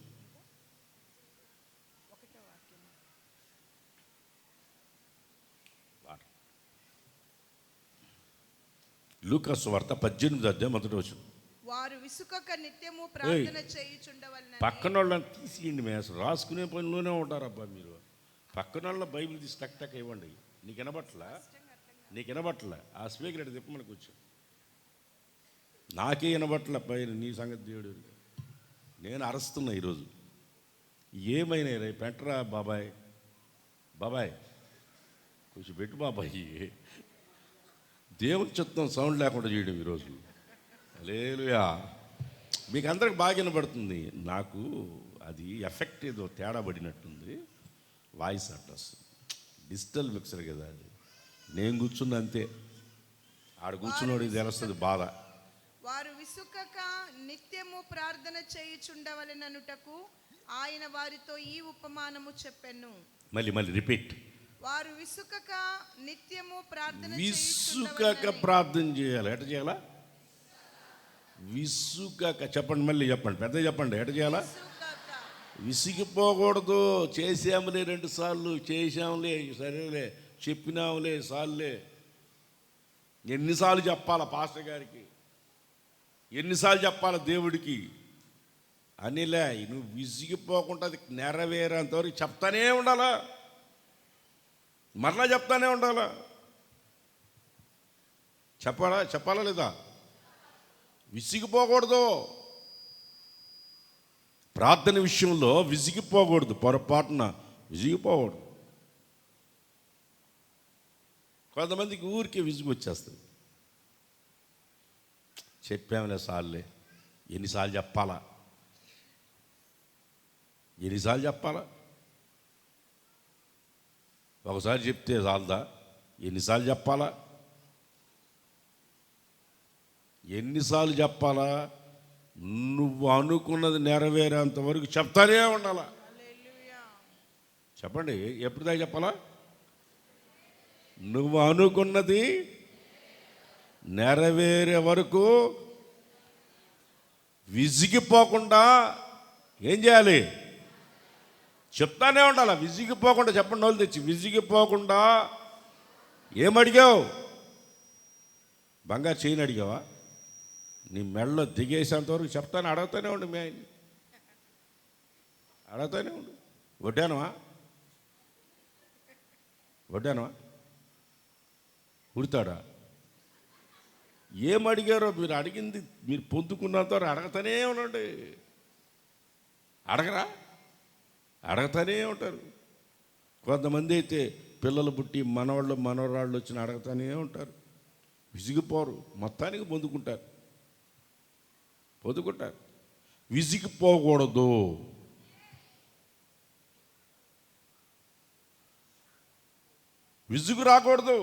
లూకాసు వార్త 18 మొదటి వచనం. వారు విసుకక నిత్యము ప్రార్థన చేయుచుండవలెనని. పక్కన వాళ్ళని తీసియండి. మేము రాసుకునే పనిలోనే ఉంటారబ్బా మీరు. పక్కన వాళ్ళ బైబిల్ తీసి టక్ ఇవ్వండి. నీకు వినబట్ల ఆ స్పీకర్ ఎటు తిప్పమని కూర్చో. నాకే వినబట్ల పైన నీ సంగతి దేవుడు. నేను అరుస్తున్నా ఈరోజు. ఏమైనా రేపు పెట్టరా బాబాయ్. కొంచెం పెట్టు బాబాయి. దేవుని చిత్తం సౌండ్ లేకుండా చేయడం ఈరోజు. హల్లెలూయా. మీకు అందరికి బాగా వినబడుతుంది. నాకు అది ఎఫెక్ట్ ఏదో తేడా పడినట్టుంది. వాయిస్ అడ్రస్ డిజిటల్ మిక్సర్ కదా అది. నేను కూర్చున్న అంతే, ఆడ కూర్చున్నోడికి తెలుస్తుంది బాధ. వారు విసుకక నిత్యము ప్రార్థన చేయుచుండవలెననుటకు ఆయన వారితో ఈ ఉపమానము చెప్పెను. మళ్ళీ రిపీట్. వారు విసుకక నిత్యము ప్రార్థన విసుకక ప్రార్థన చేయాలి. ఎట చేయాలా? విసుకక. చెప్పండి, మళ్ళీ చెప్పండి, పెద్ద చెప్పండి. ఎట చేయాలా? విసిగిపోకూడదు. చేసాములే 2 సార్లు, చేసాములే, సరేలే, చెప్పినాములే, సార్లే. ఎన్నిసార్లు చెప్పాలా పాస్టర్ గారికి, ఎన్నిసార్లు చెప్పాలా దేవుడికి అనిలే. నువ్వు విసిగిపోకుండా అది నెరవేరేంతవరకు చెప్తానే ఉండాలా, మరలా చెప్తానే ఉండాలా. చెప్పాలా లేదా? విసిగిపోకూడదు. ప్రార్థన విషయంలో విసిగిపోకూడదు. పొరపాటున విసిగిపోకూడదు. కొంతమందికి ఊరికే విసుగు వచ్చేస్తుంది. చెప్పాములే, సార్లే, ఎన్నిసార్లు చెప్పాలా, ఎన్నిసార్లు చెప్పాలా? ఒకసారి చెప్తే చాలదా? ఎన్నిసార్లు చెప్పాలా? ఎన్నిసార్లు చెప్పాలా? నువ్వు అనుకున్నది నెరవేరేంత వరకు చెప్తానే ఉండాలా. చెప్పండి, ఎప్పుడు దాకా చెప్పాలా? నువ్వు అనుకున్నది నెరవేరే వరకు విసిగిపోకుండా ఏం చేయాలి? చెప్తానే ఉండాలి. విసిగిపోకుండా. చెప్పండి, వాళ్ళు తెచ్చి విసిగిపోకుండా. ఏమడిగావు? బంగారు చేయని అడిగావా? నీ మెడలో దిగేసేంతవరకు చెప్తానే, అడగతానే ఉండు. మీ ఆయన్ని అడగతానే ఉండు. వడ్డానవా? ఉడతాడా? ఏమడిగారో మీరు అడిగింది మీరు పొందుకున్నంత అడగతానే ఉండండి. అడగరా? అడగతానే ఉంటారు. కొంతమంది అయితే పిల్లలు పుట్టి మనవరాళ్ళు వచ్చిన అడగతానే ఉంటారు. విసిగిపోరు, మొత్తానికి పొందుకుంటారు. విసిగిపోకూడదు. విసుగు రాకూడదు.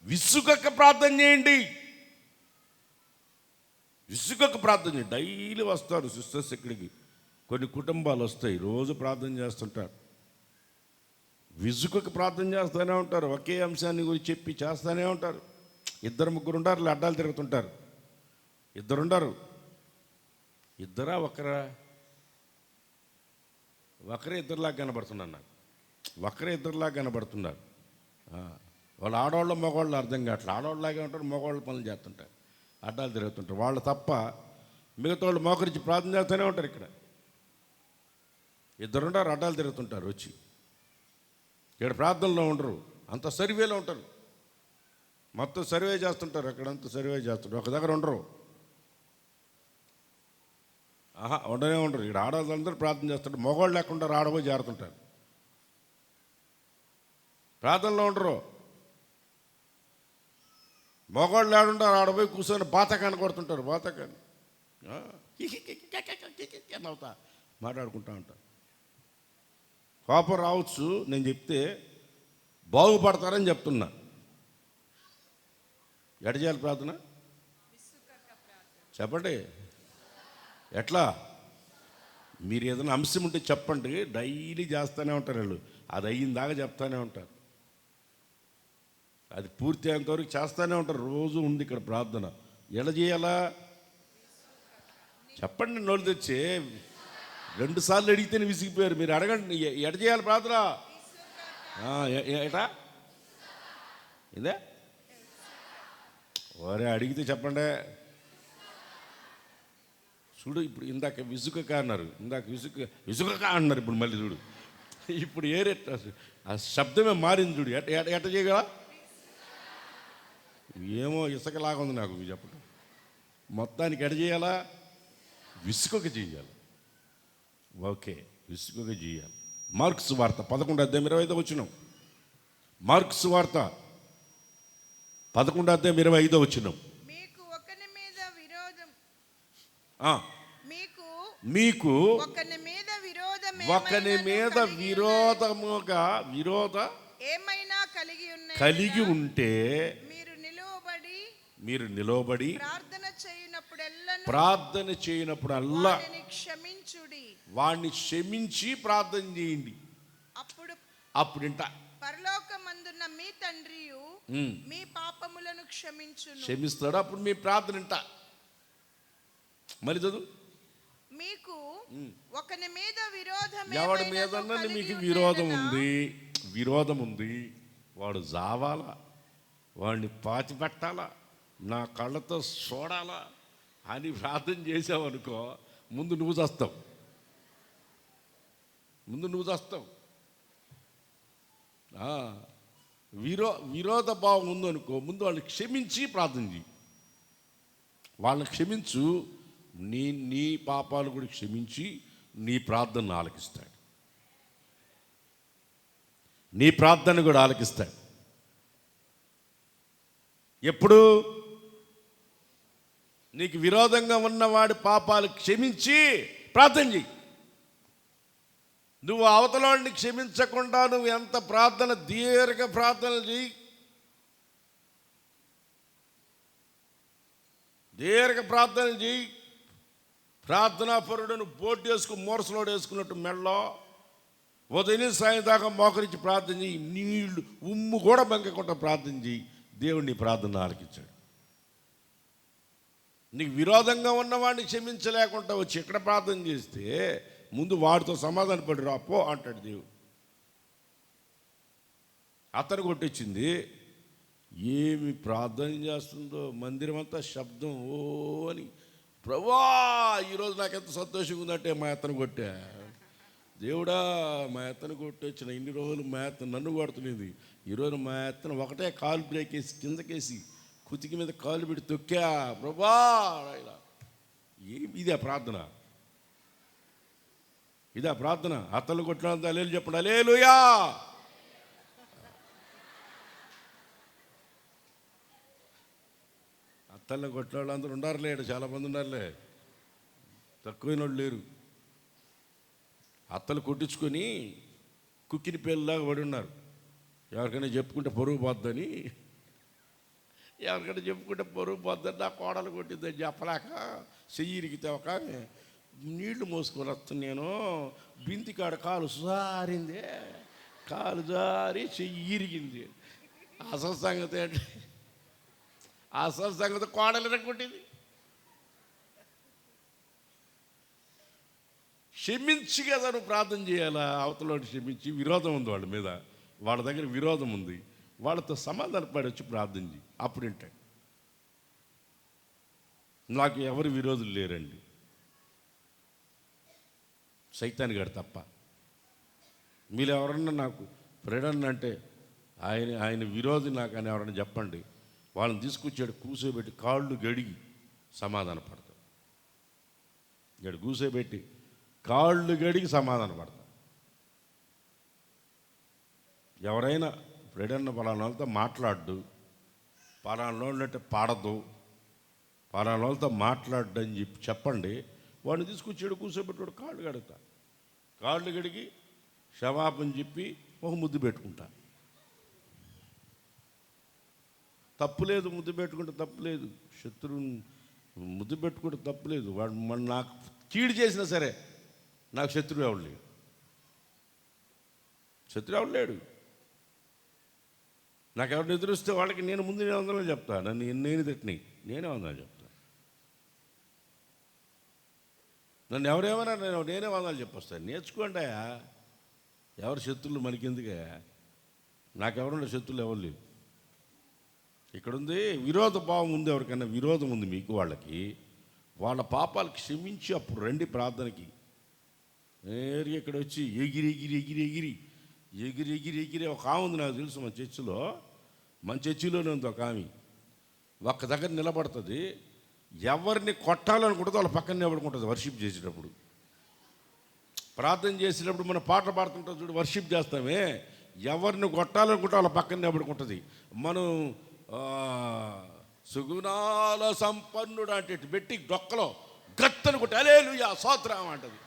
విసుగక ప్రార్థన చేయండి. విసుగక ప్రార్థన చేయండి. డైలీ వస్తారు సిస్టర్స్ ఇక్కడికి. కొన్ని కుటుంబాలు వస్తాయి, రోజు ప్రార్థన చేస్తుంటారు. విసుగక ప్రార్థన చేస్తూనే ఉంటారు. ఒకే అంశాన్ని గురించి చెప్పి చేస్తూనే ఉంటారు. 2-3 ఉంటారు, అడ్డాలు తిరుగుతుంటారు. 2 ఉండరు. 2 ఒకరా? ఒకరే 2లాగా కనబడుతున్నారు నాకు. ఒకరే 2లాగా కనబడుతున్నారు. వాళ్ళు ఆడవాళ్ళు మగవాళ్ళు అర్థం కావట్లేదు. ఆడవాళ్ళలాగే ఉంటారు, మగవాళ్ళు పనులు చేస్తుంటారు, అడ్డాలు తిరుగుతుంటారు. వాళ్ళు తప్ప మిగతా వాళ్ళు మోకరించి ప్రార్థన చేస్తూనే ఉంటారు. ఇక్కడ 2 ఉంటారు, అడ్డాలు తిరుగుతుంటారు. వచ్చి ఇక్కడ ప్రార్థనలో ఉండరు, అంత సర్వేలో ఉంటారు. మొత్తం సర్వే చేస్తుంటారు. అక్కడంతా సర్వే చేస్తుంటారు. ఒక దగ్గర ఉండరు. ఉండనే ఉండరు. ఇక్కడ ఆడవాళ్ళందరూ ప్రార్థన చేస్తుంటారు. మగవాళ్ళు లేకుండా ఆడపోయి చేరుతుంటారు. ప్రార్థనలో ఉండరు. మగవాళ్ళు ఆడుంటారు, ఆడపోయి కూర్చొని బాతకాన్ని కొడుతుంటారు. బాతకాన్ని అవుతా మాట్లాడుకుంటా ఉంటారు. కోపం రావచ్చు, నేను చెప్తే బాగుపడతారని చెప్తున్నా. ఎట చేయాలి ప్రార్థన? చెప్పండి, ఎట్లా? మీరు ఏదైనా అంశం ఉంటే చెప్పండి. డైలీ చేస్తూనే ఉంటారు వాళ్ళు. అది అయిన దాకా చెప్తానే ఉంటారు. అది పూర్తి అయ్యేంతవరకు చేస్తూనే ఉంటారు. రోజు ఉంది ఇక్కడ ప్రార్థన. ఎలా చేయాలా చెప్పండి. నోళ్ళు తెచ్చి 2 సార్లు అడిగితేనే విసిగిపోయారు. మీరు అడగండి, ఎట చేయాలి ప్రార్థన? ఎటా ఇదే ఒరే అడిగితే చెప్పండి. చూడు, ఇప్పుడు ఇందాక విసుగక అన్నారు, ఇందాక విసుగక అన్నారు. ఇప్పుడు మళ్ళీ చూడు, ఇప్పుడు ఆ శబ్దమే మారింది. చూడు, ఎట చేయగల? ఏమో ఇసుకలాగా ఉంది నాకు చెప్పడం. మొత్తానికి ఎట చేయాలా? విసుగక చేయాలి. ఓకే, విసుగక చేయాలి. మార్క్స్ వార్త 11:25 వచ్చినాం. మార్క్స్ వార్త 11:25 మీకు ఒకని మీద విరోధం ఆ, మీకు మీకు ఒకని మీద విరోధం ఒకని మీద విరోధ ఏమైనా కలిగి ఉన్న కలిగి ఉంటే మీరు నిలువబడి ప్రార్థన చేయనప్పుడల్లా క్షమించుడి. వాడిని క్షమించి ప్రార్థన చేయండి. అప్పుడు అప్పుడింట పరలోకమందున్న మీ తండ్రియు మీ పాపములను క్షమిస్తాడు. అప్పుడు మీ ప్రార్థన ఇంట. మరి చదువు. మీకు ఒకని మీద విరోధం ఎవడి మీద మీకు విరోధం ఉంది, వాడు జావాలా, వాడిని పాతి పెట్టాలా, నా కళ్ళతో చూడాలా అని ప్రార్థన చేసావనుకో, ముందు నువ్వు చస్తావు. విరోధ భావం ఉందనుకో, ముందు వాళ్ళని క్షమించి ప్రార్థన చేయి. వాళ్ళని క్షమించు, నీ పాపాలు కూడా క్షమించి నీ ప్రార్థనను ఆలకిస్తాడు. నీ ప్రార్థన కూడా ఆలకిస్తాడు. ఎప్పుడు నీకు విరోధంగా ఉన్నవాడి పాపాలు క్షమించి ప్రార్థన చెయ్యి. నువ్వు అవతలాన్ని క్షమించకుండా నువ్వు ఎంత దీర్ఘ ప్రార్థనలు చెయ్యి, ప్రార్థనాపరుడును బోట్ వేసుకుని మూరసలోడు వేసుకున్నట్టు మెళ్ళో ఉదయం సాయం దాకా మోకరించి ప్రార్థన చెయ్యి. నీళ్ళు ఉమ్ము కూడా బంకకుండా ప్రార్థన చెయ్యి. దేవుడు నీ ప్రార్థన ఆలకించాడు. నీకు విరోధంగా ఉన్నవాడిని క్షమించలేకుండా వచ్చి ఎక్కడ ప్రార్థన చేస్తే ముందు వాడితో సమాధాన పడి రాపో అంటాడు దేవుడు. అతను కొట్టించింది, ఏమి ప్రార్థన చేస్తుందో, మందిరం అంతా శబ్దం ఓ అని. ప్రభువా, ఈరోజు నాకు ఎంత సంతోషంగా ఉందంటే మా అత్తను కొట్టా. దేవుడా, మా అత్తను కొట్టొచ్చిన ఇన్ని రోజులు మా అత్తను నన్ను కొడుతున్నది. ఈరోజు మా అత్తను ఒకటే కాలు బ్రేక్ వేసి కిందకేసి కుతికి మీద కాలు పెట్టి తొక్కా. ప్రభువా, ఇదే ప్రార్థన, అత్తలు కొట్టినంత అలేలు చెప్పండి, హల్లెలూయా. అత్తలను కొట్టిన వాళ్ళు అందరూ ఉండారులే, చాలామంది ఉండారులే, తక్కువైన వాళ్ళు లేరు. అత్తలు కొట్టించుకొని కుక్కిని పేర్లాగా పడి ఉన్నారు. ఎవరికైనా చెప్పుకుంటే పరువు పోద్దని, నా కోడలు కొట్టిద్దని చెప్పలేక చెయ్యిరికి తెవక నీళ్లు మోసుకొని వస్తాను నేను. బింతి కాడ కాలు జారింది, కాలు జారి చెయ్యి ఇరిగింది. అసలు సంగతి కోడలు కొట్టింది. క్షమించి కదా నువ్వు ప్రార్థన చేయాలా. అవతల క్షమించి, విరోధం ఉంది వాళ్ళ మీద, వాళ్ళ దగ్గర విరోధం ఉంది, వాళ్ళతో సమాధాన పడవచ్చు, ప్రార్థన చేయి. అప్పుడు ఏంటంటే నాకు ఎవరు విరోధులు లేరండి, సైతాన్ గారు తప్ప. మీరు ఎవరన్నా నాకు ఫ్రెండ్ అంటే ఆయన విరోధి నాకు అని ఎవరన్నా చెప్పండి, వాళ్ళని తీసుకొచ్చాడు కూర్చోబెట్టి కాళ్ళు గడిగి సమాధాన పడతాడు. కూర్చోబెట్టి కాళ్ళు గడిగి సమాధాన పడతాడు. ఎవరైనా ఫ్రెండ్ పలానా వాళ్ళతో మాట్లాడు, పలానా వాళ్ళంటే పాడదు, పలానా వాళ్ళతో మాట్లాడు అని చెప్పండి. వాడిని తీసుకొచ్చాడు కూర్చోబెట్టాడు, కాళ్ళు గడిగి క్షమాపణ చెప్పి ఒక ముద్దు పెట్టుకుంటా. తప్పులేదు, ముద్దు పెట్టుకుంటే తప్పులేదు, శత్రువుని ముద్దు పెట్టుకుంటే తప్పులేదు. వాడు మన నాకు కీడు చేసినా సరే నాకు శత్రువు ఎవడు లేడు. నాకు ఎవరిని ఎదురుస్తే వాళ్ళకి నేను ముందు 100 చెప్తాను. నన్ను నేను తిట్టినాయి, నేనే 100 చెప్తాను. నన్ను ఎవరేమన్నా నేనే 100 చెప్పొస్తాను. నేర్చుకోండి. ఎవరు శత్రువులు మనకెందుకే? నాకెవరున్న శత్రువులు ఎవరు లేవు. ఇక్కడుంది విరోధ భావం ఉంది. ఎవరికైనా విరోధం ఉంది మీకు, వాళ్ళకి వాళ్ళ పాపాలు క్షమించి అప్పుడు రండి ప్రార్థనకి. ఇక్కడ వచ్చి ఎగిరి ఒక ఆమె ఉంది, నాకు తెలుసు, మన చర్చిలోనే ఉంది ఒక ఆమె. ఒక్క దగ్గర నిలబడుతుంది, ఎవరిని కొట్టాలనుకుంటుందో వాళ్ళ పక్కన నిలబడుకుంటుంది. వర్షిప్ చేసేటప్పుడు, ప్రార్థన చేసేటప్పుడు మనం పాటలు పాడుతుంటాం చూడు, వర్షిప్ చేస్తామే, ఎవరిని కొట్టాలనుకుంటే వాళ్ళ పక్కన నిలబడుకుంటుంది. మనం ఆ, సుగుణాల సంపన్నుడు అంటే ఇటు పెట్టి డొక్కలో గత్తను కొట్టి హల్లెలూయా స్తోత్రం అంటది.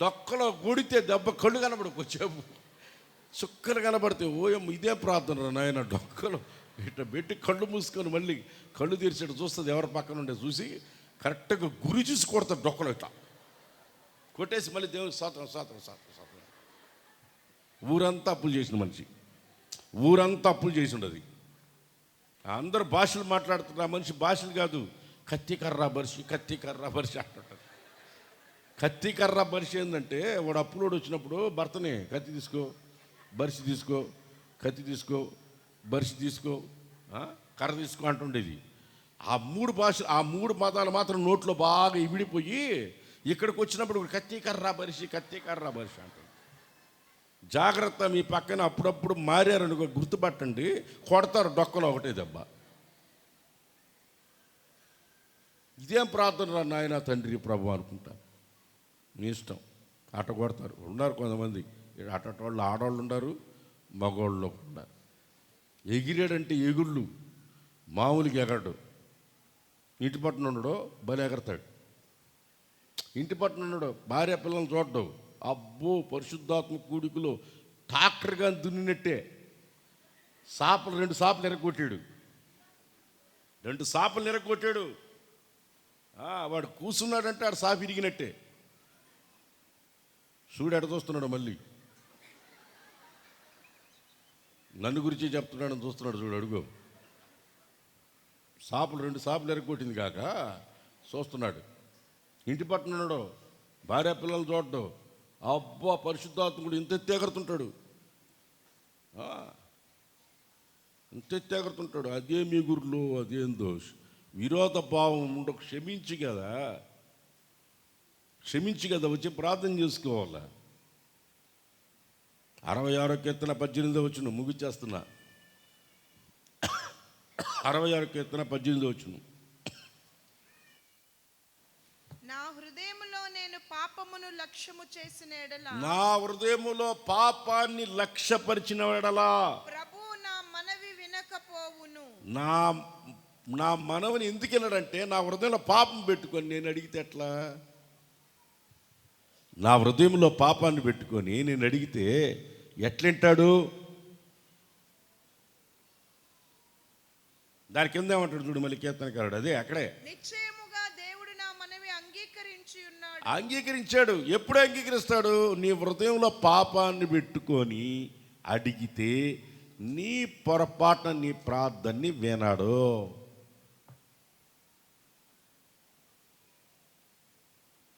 డొక్కలో గుడితే దెబ్బ కళ్ళు కనబడుకొచ్చాము, చుక్కలు కనబడితే ఓయమ్మ ఇదే ప్రార్థన నాయన. డొక్కలు ఇట్లా పెట్టి కళ్ళు మూసుకొని మళ్ళీ కళ్ళు తెరిచేట్టు చూస్తుంది, ఎవరి పక్కన ఉండే చూసి కరెక్ట్గా గురి చూసి కొడతాడు డొక్కలు ఇట్లా కొట్టేసి మళ్ళీ దేవుని స్తోత్రం స్తోత్రం స్తోత్రం స్తోత్రం. ఊరంతా అప్పులు చేసిన మనిషి, ఊరంతా అప్పులు చేసి ఉండదు. అందరూ భాషలు మాట్లాడుతున్నారు, ఆ మనిషి భాషలు కాదు, కత్తి కర్ర బరిసి కత్తి కర్ర బరిసి అంటుంటారు. కత్తి కర్ర బరిసి ఏంటంటే వాడు అప్పులోడు వచ్చినప్పుడు భర్తనే కత్తి తీసుకో బరిసి తీసుకో, కత్తి తీసుకో బరిసి తీసుకో, కర్ర తీసుకో అంటుండేది. ఆ మూడు భాషలు, ఆ మూడు పదాలు మాత్రం నోట్లో బాగా ఇవిడిపోయి ఇక్కడికి వచ్చినప్పుడు కత్తి కర్ర బరిసి కత్తి కర్ర బరిసి అంటుంది. జాగ్రత్త, మీ పక్కన అప్పుడప్పుడు మారారనుకో గుర్తుపట్టండి, కొడతారు డొక్కలో ఒకటే దెబ్బ. ఇదేం ప్రార్థన రా నాయన తండ్రి ప్రభు అనుకుంటా, మీ ఇష్టం. అట్ట కొడతారు. ఉన్నారు కొంతమంది అట్టోళ్ళు, ఆడవాళ్ళు ఉన్నారు, మగవాళ్ళు ఉన్నారు. ఎగిరాడంటే ఎగుళ్ళు మామూలుగా ఎగరడు. ఇంటి పట్టున ఉండడు బలి ఎగరతాడు. ఇంటి పట్టున ఉండడు భార్య పిల్లల్ని చూడడం, అబ్బో పరిశుద్ధాత్మ కూడికలో ట్రాక్టర్గా దున్నినట్టే సాపలు 2 సాపలు ఎరగొట్టాడు, 2 సాపలు ఎరగొట్టాడు. వాడు కూర్చున్నాడంటే ఆడు సాప ఇరిగినట్టే. చూడు ఎడ చూస్తున్నాడు, మళ్ళీ నన్ను గురించి చెప్తున్నాడని చూస్తున్నాడు. చూడు అడుగు, సాపలు 2 సాపలు ఎరగొట్టింది కాక చూస్తున్నాడు. ఇంటి పట్టున ఉన్నాడు, భార్య పిల్లలు చూడడం, అబ్బా పరిశుద్ధాత్ముడు ఇంత ఎగరుతుంటాడు, ఇంత ఎగరుతుంటాడు. అదే మీ గురులు అదేందో విరోధ భావం ఉండ, క్షమించి కదా వచ్చి ప్రార్థన చేసుకోవాలా. 66 కీర్తన 18వ వచనం ముగిచేస్తున్నా. 66 కీర్తన 18వ వచనం. నా హృదయములో నేను పాపమును లక్ష్యము చేసిన ఎడల, నా హృదయములో పాపాన్ని లక్ష్యపరిచిన ఎడలా ప్రభు నా మనవి వినకపోవును. నా మనవని ఎందుకు వినడంటే, నా హృదయంలో పాపం పెట్టుకొని నేను అడిగితే ఎట్లా? నా హృదయంలో పాపాన్ని పెట్టుకొని నేను అడిగితే ఎట్లింటాడు? దాని కింద ఏమంటాడు చూడు మళ్ళీ కీర్తనకారుడు, అదే అక్కడే నిశ్చయముగా దేవుడు నా మనవి అంగీకరించి ఉన్నాడు. అంగీకరించాడు. ఎప్పుడు అంగీకరిస్తాడు? నీ హృదయంలో పాపాన్ని పెట్టుకొని అడిగితే నీ పొరపాటున నీ ప్రార్థనని వినాడు.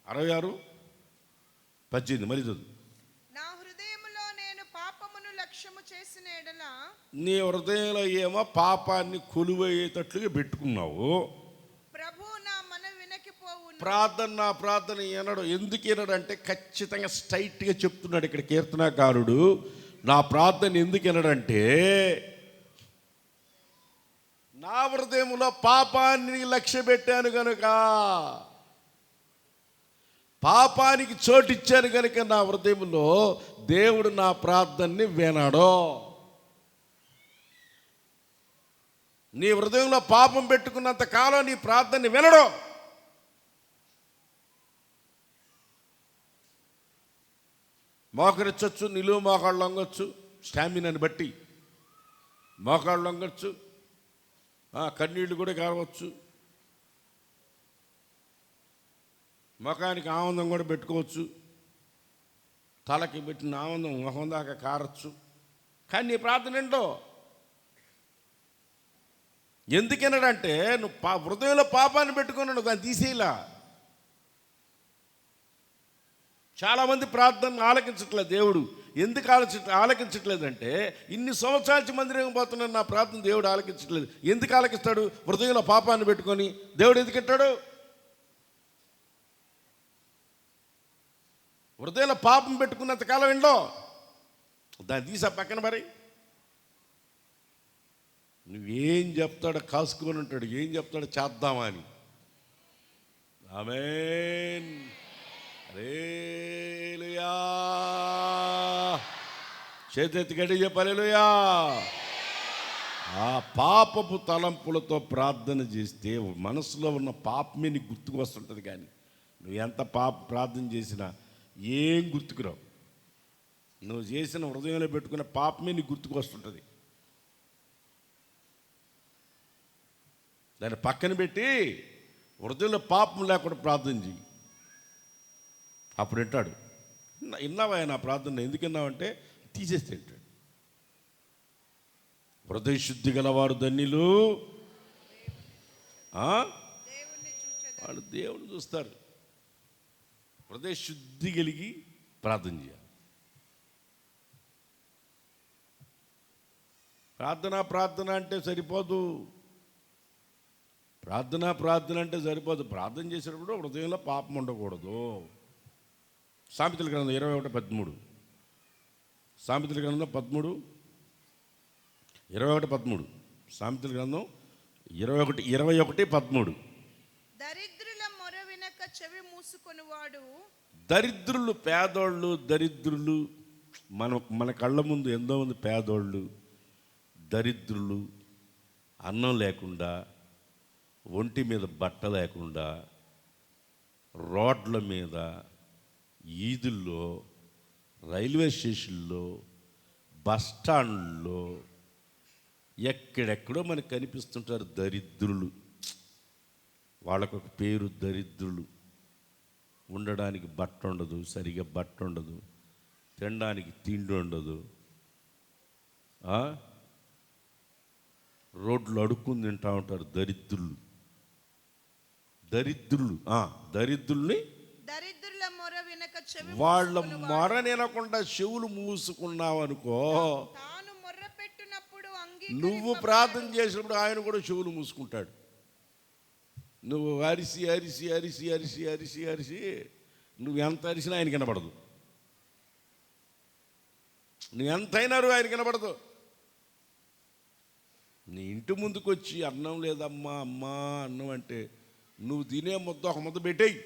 66:18 మరి చదువు. నా హృదయములో నేను పాపమును లక్ష్యము చేసిన ఎడల, నీ హృదయంలో ఏమో పాపాన్ని కొలువయ్యేటట్లుగా పెట్టుకున్నావు, ప్రభు నా మనవి వినకపోవును. నా ప్రార్థన వినడు. ఎందుకు వినడు అంటే ఖచ్చితంగా స్ట్రైట్గా చెప్తున్నాడు ఇక్కడ కీర్తనాకారుడు. నా ప్రార్థన ఎందుకు వినడంటే, నా హృదయంలో పాపాన్ని లక్ష్య పెట్టాను కనుక, పాపానికి చోటిచ్చాను కనుక నా హృదయంలో దేవుడు నా ప్రార్థనని వినడు. నీ హృదయంలో పాపం పెట్టుకున్నంత కాలం నీ ప్రార్థనని వినడు. మోకరించవచ్చు, నిలువు మోకాళ్ళు లొంగొచ్చు, స్టామినాని బట్టి మోకాళ్ళు లొంగొచ్చు, కన్నీళ్ళు కూడా కావచ్చు, ముఖానికి ఆనందం కూడా పెట్టుకోవచ్చు, తలకి పెట్టిన ఆనందం ముఖం దాకా కారచ్చు. కానీ నీ ప్రార్థన ఏంటో ఎందుకన్నాడంటే, నువ్వు హృదయంలో పాపాన్ని పెట్టుకున్నాడు, దాన్ని తీసేయలా. చాలామంది ప్రార్థనలు ఆలకించట్లేదు దేవుడు. ఎందుకు ఆలకించట్లేదంటే, ఇన్ని సంవత్సరాల నుంచి మందిరం పోతున్నాను, నా ప్రార్థన దేవుడు ఆలకించట్లేదు. ఎందుకు ఆలకిస్తాడు? హృదయంలో పాపాన్ని పెట్టుకొని దేవుడు ఎందుకు ఇట్టాడు? హృదయంలో పాపం పెట్టుకున్నంత కాలం ఏంటో దాన్ని తీసా పక్కన. మరి నువ్వేం చెప్తాడో కాసుకొని ఉంటాడు, ఏం చెప్తాడో చేద్దామా అని. ఆమేన్, హల్లెలూయా. చేతెత్తి గట్టి చెప్పాలి హల్లెలూయా. ఆ పాపపు తలంపులతో ప్రార్థన చేస్తే మనసులో ఉన్న పాపమే నీకు గుర్తుకు వస్తుంటుంది, కానీ నువ్వు ఎంత ప్రార్థన చేసినా ఏం గుర్తుకురావు. నువ్వు చేసిన హృదయంలో పెట్టుకున్న పాపమే నీకు గుర్తుకు వస్తుంటుంది. దాన్ని పక్కన పెట్టి హృదయంలో పాపం లేకుండా ప్రార్థన చెయ్యి. అప్పుడు వింటాడు. విన్నావా నా ప్రార్థన? ఎందుకు విన్నావంటే తీసేస్తే వింటాడు. హృదయ శుద్ధి గలవారు ధన్యులు, దేవుణ్ణి చూచెదరు. వాళ్ళు దేవుని చూస్తారు. హృదయ శుద్ధి కలిగి ప్రార్థన చేయాలి. ప్రార్థన అంటే సరిపోదు. ప్రార్థన అంటే సరిపోదు. ప్రార్థన చేసేటప్పుడు హృదయంలో పాపం ఉండకూడదు. సామెతల గ్రంథం 21:13. సామెతల గ్రంథం 21:13. సామెతల గ్రంథం 21:13. దరిద్రుల మొర వినక చెవి మూసుకొనివాడు. దరిద్రులు, పేదోళ్ళు, దరిద్రులు మన కళ్ళ ముందు ఎంతో మంది పేదోళ్ళు, దరిద్రులు, అన్నం లేకుండా, ఒంటి మీద బట్ట లేకుండా, రోడ్ల మీద, ఈదుల్లో, రైల్వే స్టేషన్లో, బస్ స్టాండ్లో, ఎక్కడెక్కడో మనకు కనిపిస్తుంటారు దరిద్రులు. వాళ్ళకొక పేరు దరిద్రులు. ఉండడానికి బట్ట ఉండదు, సరిగా బట్ట ఉండదు, తినడానికి తిండి ఉండదు, రోడ్లు అడుక్కుని తింటూ ఉంటారు దరిద్రులు. దరిద్రుల్ని దరిద్రుల మొర వినక చెవి వాళ్ళ మూసుకొనువాడు. మొర వినకుండా చెవులు మూసుకున్నావు అనుకో, తాను మొర్ర పెట్టినప్పుడు నువ్వు ప్రార్థన చేసినప్పుడు ఆయన కూడా చెవులు మూసుకుంటాడు. నువ్వు అరిసి అరిసి అరిసి అరిసి అరిసి అరిసి నువ్వు ఎంత అరిసినా ఆయన కనబడదు. నువ్వు ఎంతైనా ఆయన కనబడదు. నీ ఇంటి ముందుకు వచ్చి అన్నం లేదమ్మా, అమ్మా అన్నం అంటే నువ్వు తినే ముద్ద ఒక ముద్ద పెట్టేయి.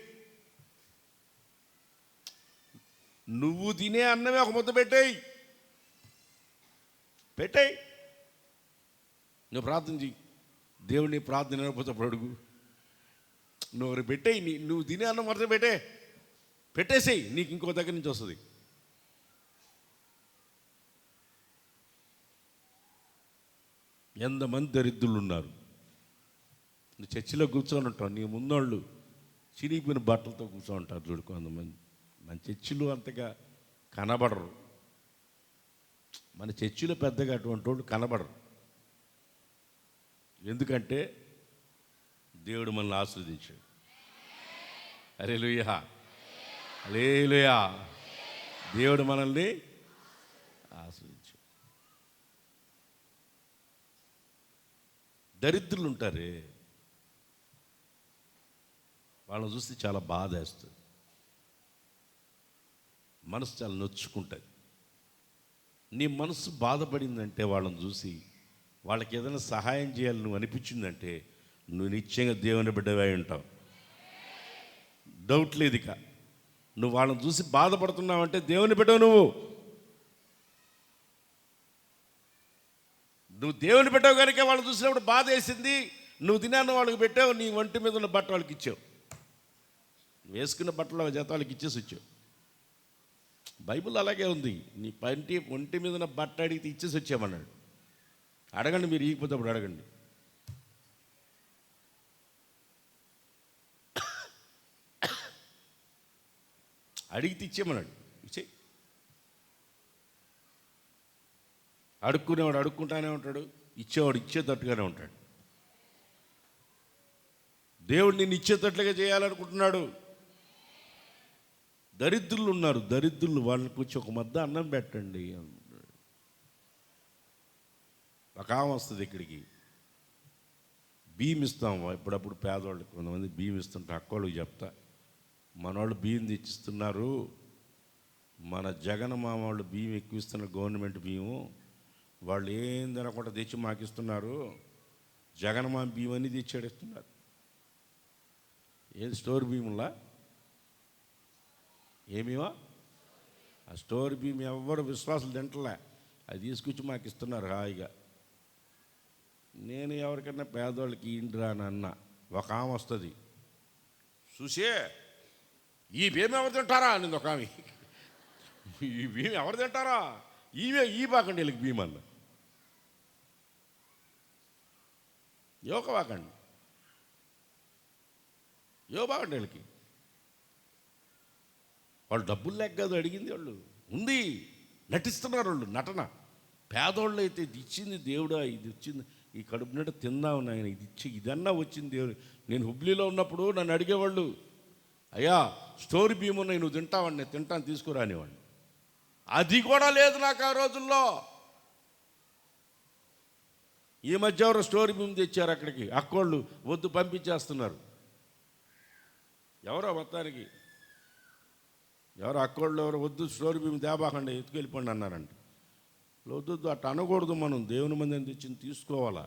నువ్వు తినే అన్నమే ఒక ముద్ద పెట్టేయి. నువ్వు ప్రార్థన చెయ్యి. దేవుడిని ప్రార్థన అయిపోతే అప్పుడు అడుగు. నువ్వు పెట్టేయి. నువ్వు తినే అన్నం మొదట పెట్టేసేయి. నీకు ఇంకో దగ్గర నుంచి వస్తుంది. ఎంతమంది దరిద్రులు ఉన్నారు. నువ్వు చర్చిలో కూర్చొని ఉంటావు, నీ ముందోళ్ళు చిరిగిపోయిన బట్టలతో కూర్చొని ఉంటారు చూడు కొంతమంది. మన చర్చిలో అంతగా కనబడరు. మన చర్చిలో పెద్దగా అటువంటి వాళ్ళు కనబడరు. ఎందుకంటే దేవుడు మనల్ని ఆశీర్వదించాడు. హల్లెలూయా, హల్లెలూయా. దేవుడు మనల్ని ఆశీర్వదించాడు. దరిద్రులు ఉంటారే, వాళ్ళని చూస్తే చాలా బాధ వేస్తుంది. మనసు చాలా నొచ్చుకుంటుంది. నీ మనసు బాధపడిందంటే వాళ్ళని చూసి వాళ్ళకి ఏదైనా సహాయం చేయాలని నువ్వు అనిపించిందంటే నువ్వు నిశ్చయంగా దేవుని బిడ్డవై ఉంటావు. డౌట్ లేదు. ఇక నువ్వు వాళ్ళని చూసి బాధపడుతున్నావంటే దేవుని బిడ్డవు. నువ్వు దేవుని పెట్టావు కనుక వాళ్ళు చూసినప్పుడు బాధ వేసింది. నువ్వు తినాను వాళ్ళకి పెట్టావు, నీ ఒంటి మీద ఉన్న బట్ట వాళ్ళకి ఇచ్చావు. నువ్వు వేసుకున్న బట్టలు జత వాళ్ళకి ఇచ్చేసి వచ్చావు. బైబిల్ అలాగే ఉంది. నీ ఒంటి మీద ఉన్న బట్ట అడిగితే ఇచ్చేసి వచ్చామన్నాడు. అడగండి, మీరు ఈగిపోతే అప్పుడు అడగండి. అడిగితే ఇచ్చేమన్నాడు. ఇచ్చే. అడుక్కునేవాడు అడుక్కుంటానే ఉంటాడు, ఇచ్చేవాడు ఇచ్చేటట్టుగానే ఉంటాడు. దేవుడు నిన్ను ఇచ్చేటట్లుగా చేయాలనుకుంటున్నాడు. దరిద్రులు ఉన్నారు, దరిద్రులు. వాళ్ళకి వచ్చి ఒక మద్ద అన్నం పెట్టండి. ఒక ఆమె వస్తుంది ఇక్కడికి, బియ్యం ఇస్తాం ఎప్పుడప్పుడు పేదవాళ్ళకి. కొంతమంది బియ్యం ఇస్తుంటే అక్కోళ్ళకి చెప్తా, మనవాళ్ళు బియ్యం తెచ్చిస్తున్నారు, మన జగన్ మామ వాళ్ళు బియ్యం ఎక్కువ ఇస్తున్నారు, గవర్నమెంట్ బియ్యం. వాళ్ళు ఏం తినకుండా తెచ్చి మాకు ఇస్తున్నారు. జగన్ మామ బియ్యం అన్నీ తెచ్చాడిస్తున్నారు. ఏది స్టోర్ బియ్యంలా? ఏమేమా? ఆ స్టోర్ బియ్యం ఎవరు విశ్వాసాలు తింటలే. అది తీసుకొచ్చి మాకు ఇస్తున్నారు హాయిగా. నేను ఎవరికైనా పేదవాళ్ళకి ఇండ్రా అని అన్నా, ఒక ఆమె వస్తుంది, చూసే ఈ భీమ ఎవరు తింటారా అని ఒక ఆమె, ఈ భీమ ఎవరు తింటారా, ఈ బాకండి వీళ్ళకి భీమ అన్న, యోక బాకండి, బాకండి వీళ్ళకి. వాళ్ళు డబ్బులు లేక కాదు అడిగింది, వాళ్ళు ఉంది నటిస్తున్నారు వాళ్ళు, నటన. పేదోళ్ళు అయితే ఇది ఇచ్చింది దేవుడా, ఇది ఇచ్చింది, ఈ కడుపు నిండా తిందాము నాయన, ఇది ఇచ్చి ఇదన్నా వచ్చింది దేవుడు. నేను హుబ్లీలో ఉన్నప్పుడు నన్ను అడిగేవాళ్ళు, అయ్యా స్టోరీ బియ్యం ఉన్నాయి నువ్వు తింటావండి, నేను తింటాను తీసుకురానివాడిని. అది కూడా లేదు నాకు ఆ రోజుల్లో. ఈ మధ్య ఎవరో స్టోరీ బియ్యం తెచ్చారు అక్కడికి, అక్కోళ్ళు వద్దు పంపించేస్తున్నారు. ఎవరో మొత్తానికి ఎవరో అక్కోళ్ళు ఎవరో వద్దు స్టోరీ బియ్యం తేబాకండి ఎత్తుకెళ్ళిపోండి అన్నారంట. వద్దు అట్ట అనకూడదు, మనం దేవుని మందిని తెచ్చింది తీసుకోవాలా.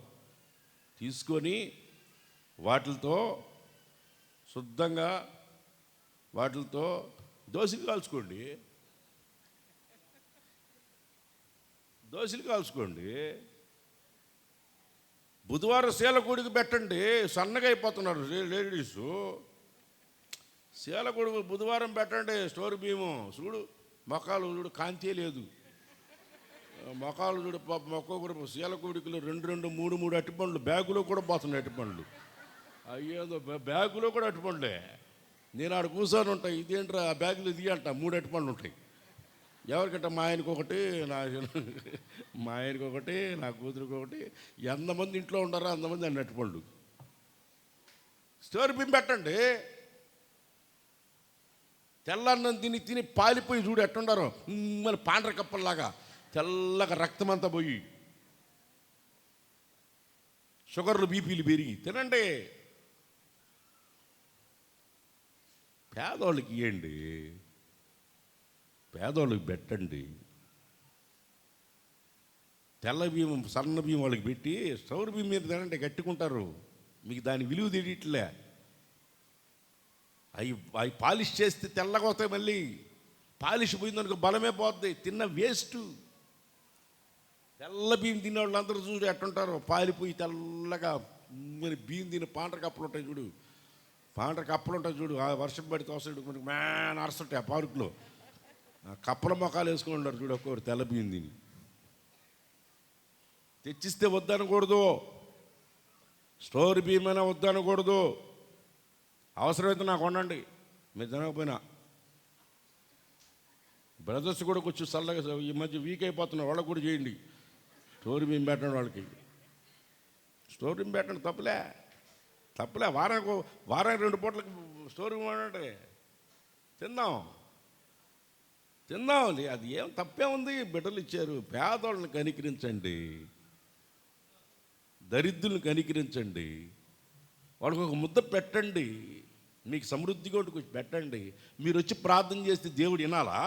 తీసుకొని వాటితో శుద్ధంగా వాటితో దోశలు కాల్చుకోండి, దోశలు కాల్చుకోండి. బుధవారం శీలకూడికి పెట్టండి, సన్నగా అయిపోతున్నారు లేడీసు. శీలకూడికి బుధవారం పెట్టండి స్టోర్ బియ్యము. చూడు మొక్కలు చూడు, కాంతి లేదు మొక్కలు చూడు, మొక్క కూడా శీలకూడికలు 2 3 అట్టిపండ్లు బ్యాగులో కూడా పోతున్నాయి అట్టిపండ్లు. అయ్యేదో బ్యాగులో కూడా అట్టిపండ్లే. నేను ఆడ కూర్చొని ఉంటాయి, ఇదేంట్రా ఆ బ్యాగులు ఇది అంట, 3 అట్టిపండ్లు ఉంటాయి. ఎవరికంటే మా ఆయనకి ఒకటి, మా ఆయనకి ఒకటి, నా కూతురికి ఒకటి. ఎంతమంది ఇంట్లో ఉండారో అంతమంది అన్ని అట్టిపండ్లు. స్టోర్ బియ్యం పెట్టండి. తెల్లన్నం తిని పాలిపోయి చూడు ఎట్టుండారో, మన పాండ్ర కప్పల్లాగా తెల్లగా రక్తమంతా పోయి, షుగర్లు బీపీలు పెరిగి. తినండి, పేదవాళ్ళకి ఇవ్వండి, పేదవాళ్ళకి పెట్టండి. తెల్ల బియ్యం సన్న బియ్యం వాళ్ళకి పెట్టి స్టోర్ బియ్యం మీద తినండి, గట్టుకుంటారు. మీకు దాని విలువ తెలియట్లే. అవి పాలిష్ చేస్తే తెల్లగా వస్తాయి, మళ్ళీ పాలిష్ పోయిందనుకో బలమే పోద్ది, తిన్న వేస్ట్. తెల్ల బియ్యం తినే వాళ్ళు అందరూ చూడు ఎట్టుంటారు, పాలిపోయి తెల్లగా. మరి బియ్యం తిని పాండ్ర కప్పలు ఉంటాయి చూడు, పాండ్ర కప్పలు ఉంటాయి చూడు, ఆ వర్షం పడి తోసాడు మనకి మ్యాన్ అరుస్తుంటాయి ఆ పార్కులో. కప్పల మొఖాలు వేసుకుని ఉంటారు చూడు ఒక్కొక్కరు తెల్ల బియ్యం తిని. తెచ్చిస్తే వద్దనకూడదు, స్టోర్ బియ్యమైనా వద్దనకూడదు. అవసరమైతే నాకు ఉండండి, మీరు తినకపోయినా. బ్రదర్స్ కూడా కొంచెం చల్లగా ఈ మధ్య వీక్ అయిపోతున్నారు, వాళ్ళకు కూడా చేయండి. స్టోర్ బియ్యం పెట్టండి వాళ్ళకి, స్టోర్ బియ్యం పెట్టండి, తప్పులే. వారానికి 2 పూటలకు స్టోర్ బియ్యం అంటే తిందాం. అది ఏం తప్పే ఉంది, బిడ్డలు ఇచ్చారు. పేదవాళ్ళని కనికరించండి, దరిద్రులను కనికరించండి, వాళ్ళకి ఒక ముద్ద పెట్టండి, మీకు సమృద్ధిగా పెట్టండి. మీరు వచ్చి ప్రార్థన చేస్తే దేవుడు వినాలా?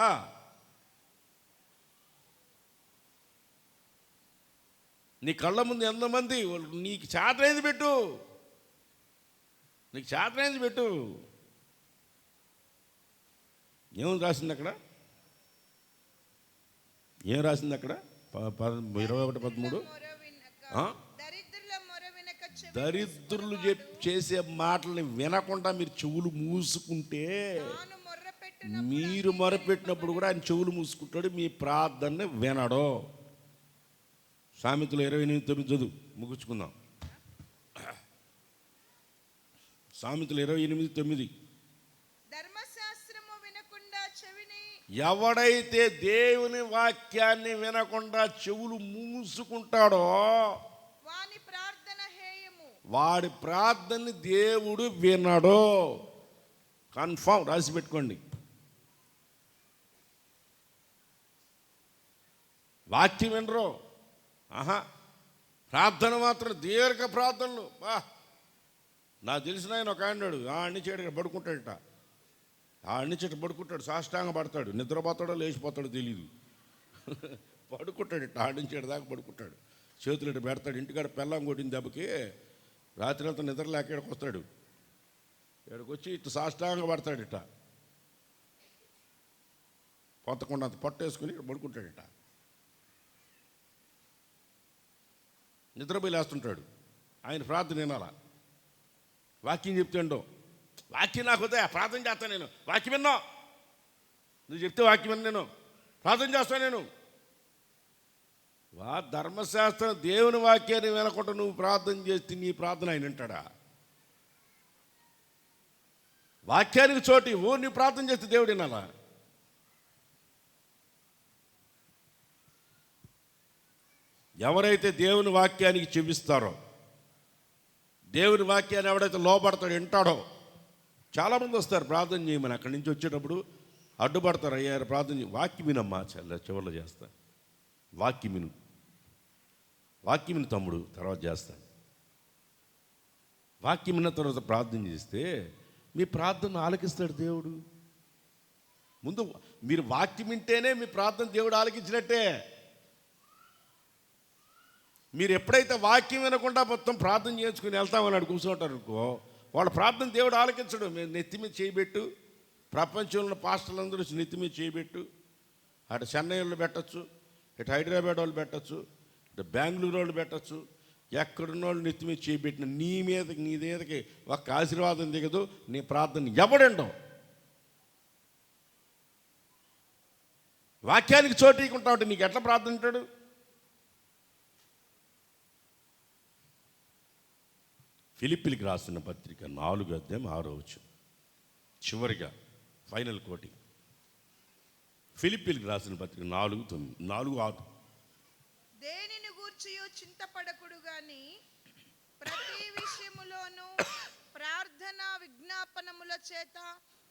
నీ కళ్ళ ముందు ఎంతమంది, నీకు చేతనైంది పెట్టు, నీకు చేతనైంది పెట్టు. ఏం రాసింది అక్కడ, 21:13 దరిద్రులు చేసే మాటల్ని వినకుండా మీరు చెవులు మూసుకుంటే, మీరు మొరపెట్టినప్పుడు కూడా ఆయన చెవులు మూసుకుంటాడు, మీ ప్రార్థనని వినడు. సామెతలు 28:9 చదువు ముగించుకుందాం. సామెతలు 28:9. ఎవడైతే దేవుని వాక్యాన్ని వినకుండా చెవులు మూసుకుంటాడో వాడి ప్రార్థనని దేవుడు వినడు. కన్ఫామ్ రాసి పెట్టుకోండి. వాక్యం వినరు, ప్రార్థన మాత్రం దీర్ఘ ప్రార్థనలు. నాకు తెలిసిన ఆయన ఒక ఆయన్నాడు, అన్నిచేట పడుకుంటాడట, అన్నిచేట పడుకుంటాడు, సాష్టాంగ పడతాడు, నిద్రపోతాడో లేచిపోతాడో తెలీదు. పడుకుంటాడట, ఆడించేట దాకా పడుకుంటాడు, చేతులు ఇటు పెడతాడు. ఇంటికాడ పెళ్ళాం కొట్టిన దెబ్బకి రాత్రి అంతా నిద్ర లేక ఇక్కడికి వస్తాడు. ఇక్కడికి వచ్చి ఇటు సాష్టాంగ పడతాడట, పొత్తకుండా అంత పట్టేసుకుని ఇక్కడ పడుకుంటాడట. నిద్రపోయి లేస్తుంటాడు. ఆయన ప్రార్థన వినాలా? వాక్యం చెప్తుండో, వాక్యం నాకు వద్దా, ప్రార్థన చేస్తాను నేను. వాక్యం విన్నా, నువ్వు చెప్తే వాక్యం విన్నా, నేను ప్రార్థన చేస్తాను. నేను ధర్మశాస్త్రం దేవుని వాక్యాన్ని వినకుండా నువ్వు ప్రార్థన చేస్తే నీ ప్రార్థన ఆయన వింటాడా? వాక్యానికి చోటు నీ ప్రార్థన చేస్తే దేవుడు వినాలా? ఎవరైతే దేవుని వాక్యానికి చెవిస్తారో, దేవుని వాక్యాన్ని ఎవడైతే లోపడతాడో, వింటాడో, చాలామంది వస్తారు ప్రార్థన చేయమని. అక్కడి నుంచి వచ్చేటప్పుడు అడ్డుపడతారు. అయ్యారు ప్రార్థన వాక్యం వినమ్మా, చివరిలో చేస్తా. వాక్యం విను, వాక్యం విను తమ్ముడు, తర్వాత చేస్తాను. వాక్యం విన్న తర్వాత ప్రార్థన చేస్తే మీ ప్రార్థన ఆలకిస్తాడు దేవుడు. ముందు మీరు వాక్యం వింటేనే మీ ప్రార్థన దేవుడు ఆలకించినట్టే. మీరు ఎప్పుడైతే వాక్యం వినకుండా మొత్తం ప్రార్థన చేసుకుని వెళ్తామని కూర్చుంటారు అనుకో, వాళ్ళ ప్రార్థన దేవుడు ఆలకించడు. మేము నెత్తి మీద చేయబెట్టు, ప్రపంచంలో పాస్టర్లందరూ నెత్తి మీద చేయబెట్టు. అటు చెన్నై వాళ్ళు పెట్టచ్చు, ఇటు హైదరాబాద్ వాళ్ళు పెట్టచ్చు, ఇటు బెంగళూరు వాళ్ళు పెట్టచ్చు. ఎక్కడున్న వాళ్ళు నెత్తి మీద చేయబెట్టిన నీ మీదకి ఒక ఆశీర్వాదం దిగదు. నీ ప్రార్థన ఎవడండవు. వాక్యానికి చోటీకుంటా ఉంటే నీకు ఎట్లా ప్రార్థన ఉంటాడు? ఫిలిప్పీలకు రాసిన పత్రిక 4:6 చివరిగా ఫైనల్ కోటింగ్. ఫిలిప్పీలకు రాసిన పత్రిక 4:6 దేనిని గూర్చియో చింతపడకుడు గాని ప్రతి విషయములోనూ ప్రార్థన విజ్ఞాపనముల చేత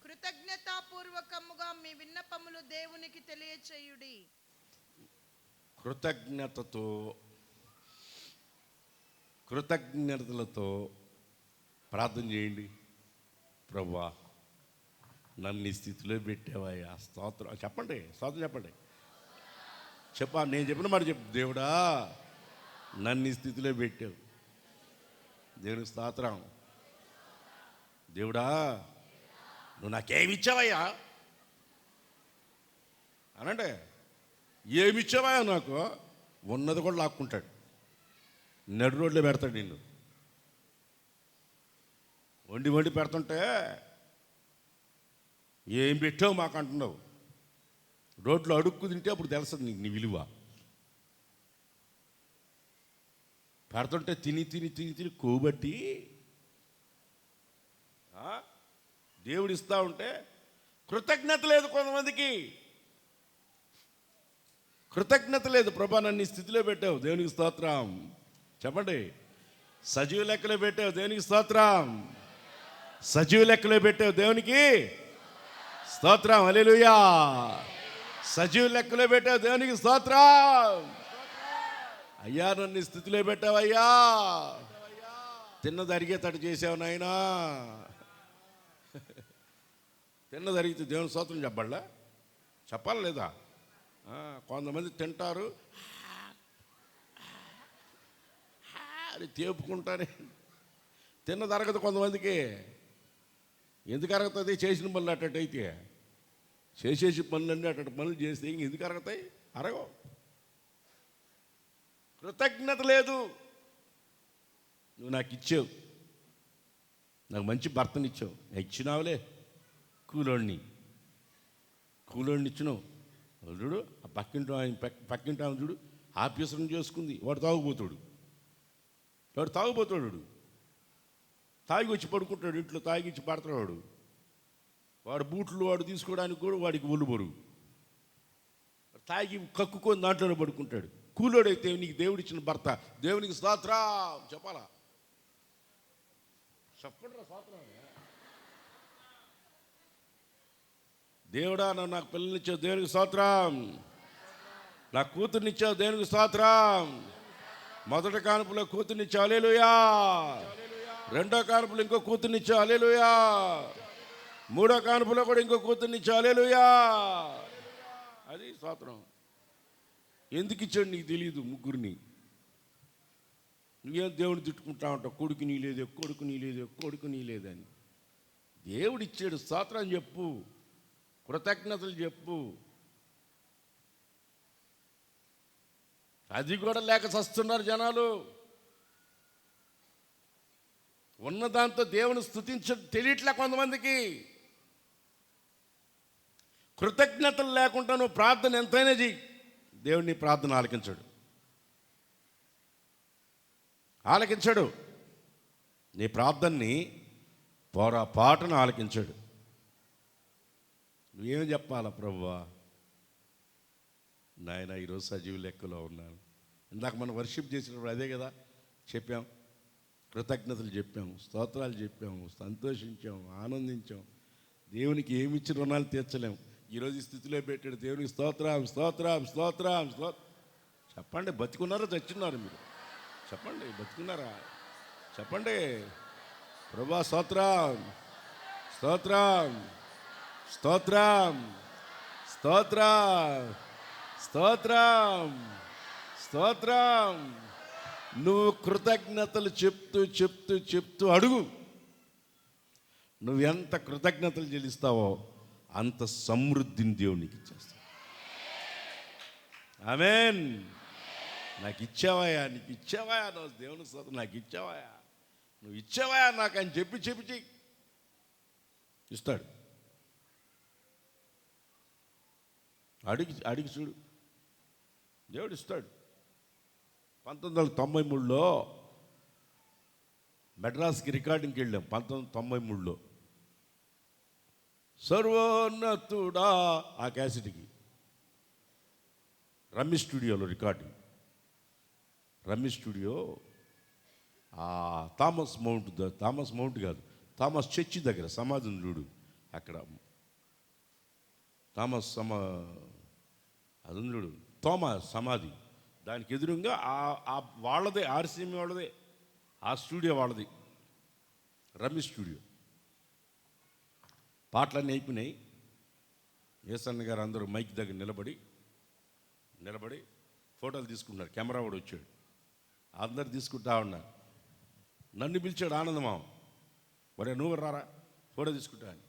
కృతజ్ఞతాపూర్వకముగా మీ విన్నపములు దేవునికి తెలియచేయుడి. కృతజ్ఞతలతో ప్రార్థన చేయండి. ప్రభువా, నన్ను ఈ స్థితిలో పెట్టావయ్యా, స్తోత్రం చెప్పండి. స్తోత్రం చెప్పండి. నేను చెప్పిన మాట చెప్పు. దేవుడా, నన్ను ఈ స్థితిలో పెట్టావు, దేవునికి స్తోత్రం. దేవుడా, నువ్వు నాకేమి ఇచ్చావయ్యా అనంటే, ఏమి ఇచ్చావయ్యా నాకు? ఉన్నది కూడా లాక్కుంటాడు, నడు రోడ్లో పెడతాడు నిన్ను. వండి పెడుతుంటే ఏం పెట్టావు మాకు అంటున్నావు. రోడ్లో అడుక్కు తింటే అప్పుడు తెలుస్తుంది నీకు నీ విలువ. పెడుతుంటే తిని కోబట్టి దేవుడు ఇస్తా ఉంటే కృతజ్ఞత లేదు. కొంతమందికి కృతజ్ఞత లేదు. ప్రభా, నన్ను ఈ స్థితిలో పెట్టావు, దేవునికి స్తోత్రం చెప్పండి. సజీవ లెక్కలో పెట్టావు, దేవునికి స్తోత్రం. సజీవ లెక్కలో పెట్టావు, దేవునికి స్తోత్రం. హల్లెలూయా. సజీవ లెక్కలో పెట్టావు, దేవునికి స్తోత్రం. అయ్యా, నన్ను ఈ స్థితిలో పెట్టావు అయ్యా. తిన్నది అరిగేటట్టు చేసావు నాయనా. తిన్నది అరిగితే దేవుని స్తోత్రం చెప్పాలా లేదా? కొంతమంది తింటారు అని తేపుకుంటానే, తిన్నది అరగదు కొంతమందికి. ఎందుకు అరగతుంది? చేసిన పనులు అట్టయితే చేసేసి పనులన్నీ అటు పనులు చేస్తే ఎందుకు అరగతాయి? అరగవు. కృతజ్ఞత లేదు. నువ్వు నాకు ఇచ్చావు, నాకు మంచి భర్తనిచ్చావు. ఇచ్చినావులే, కూలోడిని ఇచ్చినావు. చూడు, ఆ పక్కింటి ఆమె చూడు, ఆఫీసర్ని చేసుకుంది. వాడు తాగుపోతాడు, తాగి వచ్చి పడుకుంటాడు ఇంట్లో, తాగిచ్చి పడతాడు. వాడు బూట్లు వాడు తీసుకోవడానికి కూడా వాడికి ఒళ్ళు బరువు. తాగి కక్కుకొని దాంట్లోనే పడుకుంటాడు. కూలోడైతే నీకు దేవుడిచ్చిన భర్త, దేవునికి స్తోత్రం చెప్పాలా? చెప్పండి రా స్తోత్రం. దేవుడా, నాకు పిల్లనిచ్చావు, దేవునికి స్తోత్రం. నాకు కూతుర్నిచ్చావు, దేవునికి స్తోత్రం. మొదటి కానుపులో కూతుర్నిచ్చావు, హల్లెలూయా. రెండో కానుపులో ఇంకో కూతుర్నిచ్చావు, హల్లెలూయా. మూడో కానుపులో కూడా ఇంకో కూతుర్నిచ్చావు, హల్లెలూయా. అది స్తోత్రం. ఎందుకు ఇచ్చాడు నీకు తెలియదు. ముగ్గురిని నువ్వేం దేవుడిని తిట్టుకుంటా ఉంటావు, కొడుకు నీ లేదని. దేవుడు ఇచ్చాడు, స్తోత్రం చెప్పు, కృతజ్ఞతలు చెప్పు. అది కూడా లేక చస్తున్నారు జనాలు. ఉన్నదాంతో దేవుని తెలియట్లే కొంతమందికి. కృతజ్ఞతలు లేకుండా నువ్వు ప్రార్థన ఎంతైనా చెయ్యి, దేవుడు నీ ప్రార్థన ఆలకించాడు. నీ ప్రార్థనని పొరపాటున ఆలకించాడు. నువ్వేం చెప్పాలా? ప్రభువా నాయన ఈరోజు సజీవ లెక్కలో ఉన్నాను. ఇందాక మనం వర్షిప్ చేసినప్పుడు అదే కదా చెప్పాం. కృతజ్ఞతలు చెప్పాము, స్తోత్రాలు చెప్పాము, సంతోషించాము, ఆనందించాం. దేవునికి ఏమి ఇచ్చిన రుణాలు తీర్చలేము. ఈరోజు ఈ స్థితిలో పెట్టాడు. దేవునికి స్తోత్రం స్తోత్రం స్తోత్రం చెప్పండి. బతికున్నారా చచ్చున్నారు? మీరు చెప్పండి. బతికున్నారా? చెప్పండి. ప్రభువా స్తోత్రం స్తోత్రం స్తోత్రం స్తోత్రం స్తోత్రం స్తోత్రం. నువ్వు కృతజ్ఞతలు చెప్తూ చెప్తూ చెప్తూ అడుగు. నువ్వు ఎంత కృతజ్ఞతలు చెల్లిస్తావో అంత సమృద్ధిని దేవునికి ఇచ్చేస్తావు. ఆమేన్. నాకు ఇచ్చావాయా, నీకు ఇచ్చావాయా, నువ్వు దేవుని స్తోత్రం, నాకు ఇచ్చావాయా, నువ్వు ఇచ్చావాయా నాకు అని చెప్పి చెయ్యి. ఇస్తాడు. అడిగి చూడు, దేవుడు ఇస్తాడు. 1993లో మెడ్రాస్కి రికార్డింగ్కి వెళ్ళాం. 1993లో సర్వోన్నతుడా ఆ క్యాసెట్కి రమ్మి స్టూడియోలో రికార్డింగ్. రమ్మి స్టూడియో థామస్ మౌంట్ కాదు, థామస్ చర్చి దగ్గర సమాధి చూడు, అక్కడ అదుంద్రుడు థోమస్ సమాధి, దానికి ఎదురుగా వాళ్ళదే, ఆర్సీఎం వాళ్ళదే, ఆ స్టూడియో వాళ్ళది, రమ్మి స్టూడియో. పాటలన్నీ అయిపోయినాయి. ఏసన్న గారు అందరూ మైక్ దగ్గర నిలబడి ఫోటోలు తీసుకుంటున్నారు. కెమెరా వాడు వచ్చాడు, అందరు తీసుకుంటా ఉన్నారు. నన్ను పిలిచాడు ఆనందమామ, మరి నువ్వు రారా ఫోటో తీసుకుంటా అని.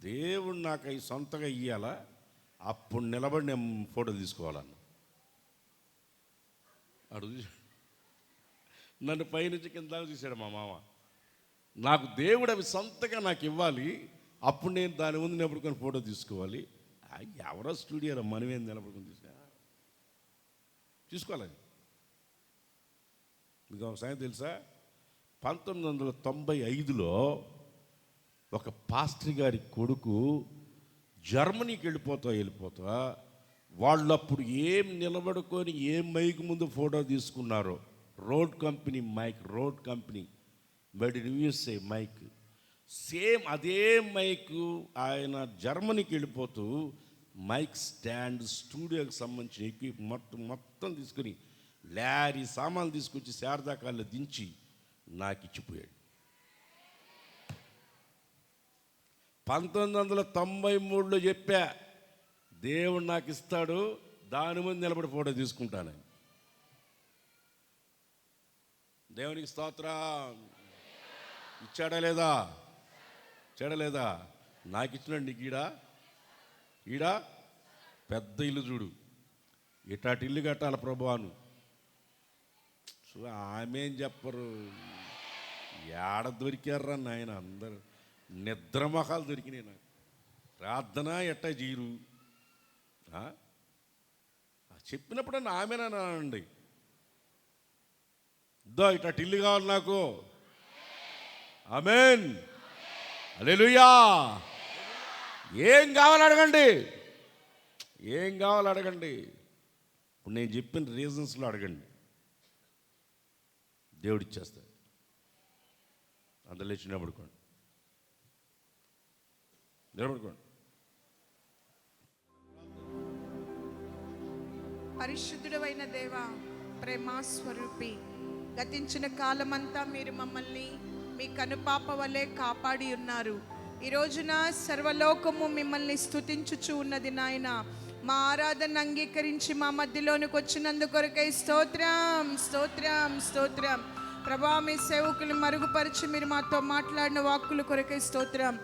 దేవుడు నాకు అవి సొంతగా ఇయ్యాలా, అప్పుడు నిలబడి నేను ఫోటో తీసుకోవాలన్న. అడుగు నన్ను పైనుంచి కింద చూశాడు మా మామ. నాకు దేవుడు అవి సొంతగా నాకు ఇవ్వాలి, అప్పుడు నేను దాని ముందు నిలబడుకొని ఫోటో తీసుకోవాలి. ఎవరో స్టూడియోలో మనమేం నిలబడుకొని తీసుకోవాలని. మీకు ఒక సంగతి తెలుసా? 1995లో ఒక పాస్టర్ గారి కొడుకు జర్మనీకి వెళ్ళిపోతా వాళ్ళు అప్పుడు ఏం నిలబడుకొని ఏం మైక్ ముందు ఫోటో తీసుకున్నారో, Rode company made in USA mike, same అదే మైక్ ఆయన జర్మనీకి వెళ్ళిపోతూ మైక్ స్టాండ్, స్టూడియోకి సంబంధించిన ఎక్విప్ మొత్తం తీసుకుని లారీ సామాన్లు తీసుకొచ్చి శారదాకాల్లో దించి నాకు ఇచ్చిపోయాడు. 1993లో చెప్పా, దేవుడు నాకు ఇస్తాడు, దాని ముందు నిలబడి ఫోటో తీసుకుంటానని. దేవునికి స్తోత్రం. ఇచ్చాడా లేదా? నాకు ఇచ్చినాడు. నీకు ఈడా పెద్ద ఇల్లు చూడు, ఇటాటి ఇల్లు కట్టాలి ప్రభువాను. ఆమె ఏం చెప్పరు, ఏడ దొరికారా నాయన, అందరు నిద్రమొఖాలు దొరికినాయి నాకు. ప్రార్థన ఎట్టా జీరు చెప్పినప్పుడు ఆమెనండి, ఇద్దో ఇట్లా ఇల్లు కావాలి నాకు. ఆమేన్, హల్లెలూయా. ఏం కావాలి అడగండి. ఇప్పుడు నేను చెప్పిన రీజన్స్లో అడగండి, దేవుడు ఇచ్చేస్తాడు. అందులో లేచి నిలబడుకోండి. పరిశుద్ధుడైన దేవా, ప్రేమా స్వరూపి, గతించిన కాలమంతా మీరు మమ్మల్ని మీ కనుపాప వలె కాపాడి ఉన్నారు. ఈ రోజున సర్వలోకము మిమ్మల్ని స్తుతించుచు ఉన్నది నాయన. మా ఆరాధన అంగీకరించి మా మధ్యలోనికి వచ్చినందుకొరకై స్తోత్రం. ప్రభా, మీ సేవకులు మరుగుపరిచి మీరు మాతో మాట్లాడిన వాక్కుల కొరకై స్తోత్రం.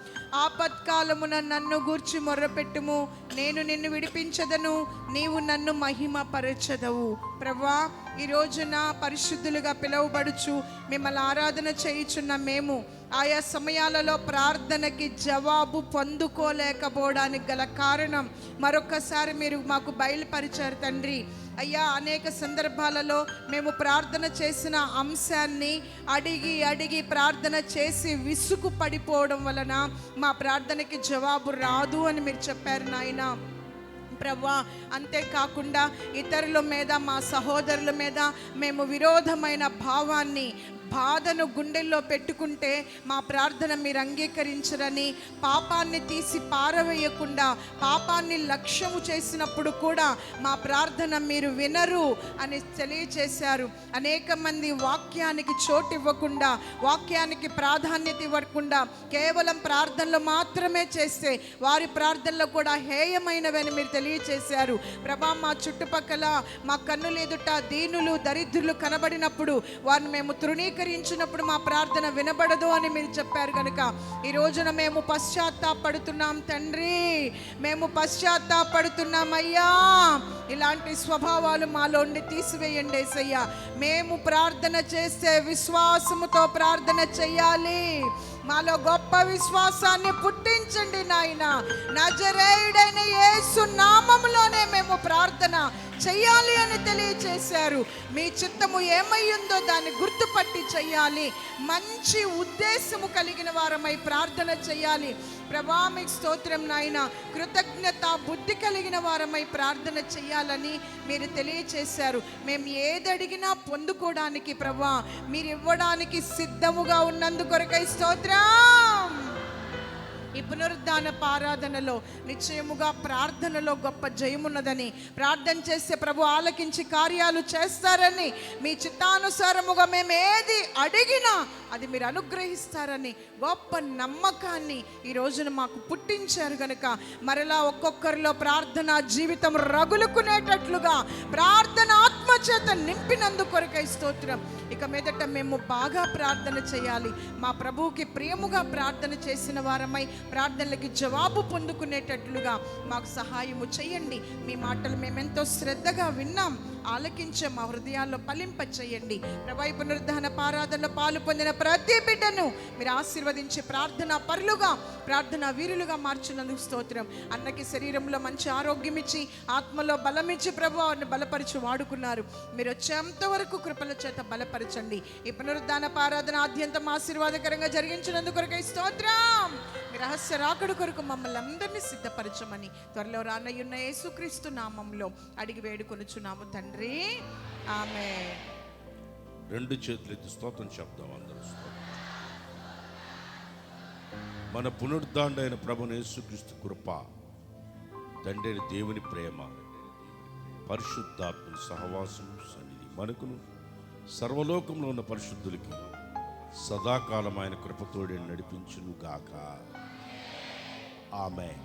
ఆపత్కాలమున నన్ను గూర్చి మొర్రపెట్టుము, నేను నిన్ను విడిపించదను, నీవు నన్ను మహిమ పరచదవు. ప్రభా, ఈ రోజున పరిశుద్ధులుగా పిలువబడుచు మిమ్మల్ని ఆరాధన చేయుచున్న మేము ఆయా సమయాలలో ప్రార్థనకి జవాబు పొందుకోలేకపోవడానికి గల కారణం మరొకసారి మీరు మాకు బయలుపరిచారు తండ్రి. అయ్యా, అనేక సందర్భాలలో మేము ప్రార్థన చేసిన అంశాన్ని అడిగి అడిగి ప్రార్థన చేసి విసుగు పడిపోవడం వలన మా ప్రార్థనకి జవాబు రాదు అని మీరు చెప్పారు నాయన. ప్రభా, అంతేకాకుండా ఇతరుల మీద, మా సహోదరుల మీద మేము విరోధమైన భావాన్ని, బాధను గుండెల్లో పెట్టుకుంటే మా ప్రార్థన మీరు అంగీకరించరని, పాపాన్ని తీసి పారవేయకుండా పాపాన్ని లక్ష్యము చేసినప్పుడు కూడా మా ప్రార్థన మీరు వినరు అని తెలియచేశారు. అనేక మంది వాక్యానికి చోటు ఇవ్వకుండా, వాక్యానికి ప్రాధాన్యత ఇవ్వకుండా కేవలం ప్రార్థనలు మాత్రమే చేస్తే వారి ప్రార్థనలు కూడా హేయమైనవని మీరు తెలియచేశారు. ప్రభా, మా చుట్టుపక్కల మా కన్నులు ఎదుట దీనులు, దరిద్రులు కనబడినప్పుడు వారిని మేము తృణీకరించినప్పుడు మా ప్రార్థన వినబడదు అని మీరు చెప్పారు. కనుక ఈ రోజున మేము పశ్చాత్తాపడుతున్నాం తండ్రి, మేము పశ్చాత్తాపడుతున్నాం అయ్యా. ఇలాంటి స్వభావాలు మాలోండి తీసివేయండి యేసయ్యా. మేము ప్రార్థన చేస్తే విశ్వాసముతో ప్రార్థన చేయాలి. మాలో గొప్ప విశ్వాసాన్ని పుట్టించండి నాయన. నజరేయుడైన యేసు నామములోనే మేము ప్రార్థన చెయ్యాలి అని తెలియచేశారు. మీ చిత్తము ఏమయ్యిందో దాన్ని గుర్తుపట్టి చెయ్యాలి. మంచి ఉద్దేశము కలిగిన వారమై ప్రార్థన చెయ్యాలి. ప్రభా, మీకు స్తోత్రం నాయన. కృతజ్ఞత బుద్ధి కలిగిన వారమై ప్రార్థన చెయ్యాలని మీరు తెలియచేశారు. మేము ఏది అడిగినా పొందుకోవడానికి ప్రభా మీరు ఇవ్వడానికి సిద్ధముగా ఉన్నందుకొరకై స్తోత్రం. ఈ పునరుద్ధాన ఆరాధనలో నిశ్చయముగా ప్రార్థనలో గొప్ప జయమున్నదని, ప్రార్థన చేస్తే ప్రభు ఆలకించి కార్యాలు చేస్తారని, మీ చిత్తానుసారముగా మేము ఏది అడిగినా అది మీరు అనుగ్రహిస్తారని గొప్ప నమ్మకాన్ని ఈ రోజున మాకు పుట్టించారు. గనుక మరలా ఒక్కొక్కరిలో ప్రార్థన జీవితం రగులుకునేటట్లుగా ప్రార్థన ఆత్మచేత నింపినందుకొరకై స్తోత్రం. ఇక మీదట మేము బాగా ప్రార్థన చేయాలి. మా ప్రభువుకి ప్రియముగా ప్రార్థన చేసిన వారమై ప్రార్థనలకి జవాబు పొందుకునేటట్లుగా మాకు సహాయము చేయండి. మీ మాటలు మేమెంతో శ్రద్ధగా విన్నాం, ఆలకించాం, మా హృదయాల్లో ఫలింప చేయండి. ప్రభు, పునరుద్ధాన ఆరాధనలో పాలు పొందిన ప్రతి బిడ్డను మీరు ఆశీర్వదించి ప్రార్థనా పరులుగా, ప్రార్థనా వీరులుగా మార్చినందుకు స్తోత్రం. అన్నకి శరీరంలో మంచి ఆరోగ్యం ఇచ్చి, ఆత్మలో బలమిచ్చి ప్రభు వారిని బలపరిచి వాడుకున్నారు. మీరు వచ్చేంత వరకు కృపల చేత బలపరచండి. ఈ పునరుద్ధాన ఆరాధన ఆద్యంతం ఆశీర్వాదకరంగా జరిగించినందుకొరకై స్తోత్రం. మీ రహస్య రాకడ కొరకు మమ్మల్ని అందరినీ సిద్ధపరచమని త్వరలో రానయ్యున్న యేసుక్రీస్తు నామంలో అడిగి వేడుకొనుచున్నాము తండ్రి, ఆమేన్. రెండు చేతులు ఎత్తి స్తోత్రం చెప్దాం అందరూ. మన పునరుద్ధాండైన ప్రభుని యేసుక్రీస్తు కృప, తండ్రి దేవుని ప్రేమ, పరిశుద్ధాత్మ సహవాసం, సన్నిధి మనకును సర్వలోకంలో ఉన్న పరిశుద్ధులకి సదాకాలం ఆయన కృపతోడే నడిపించును గాక. ఆమేన్.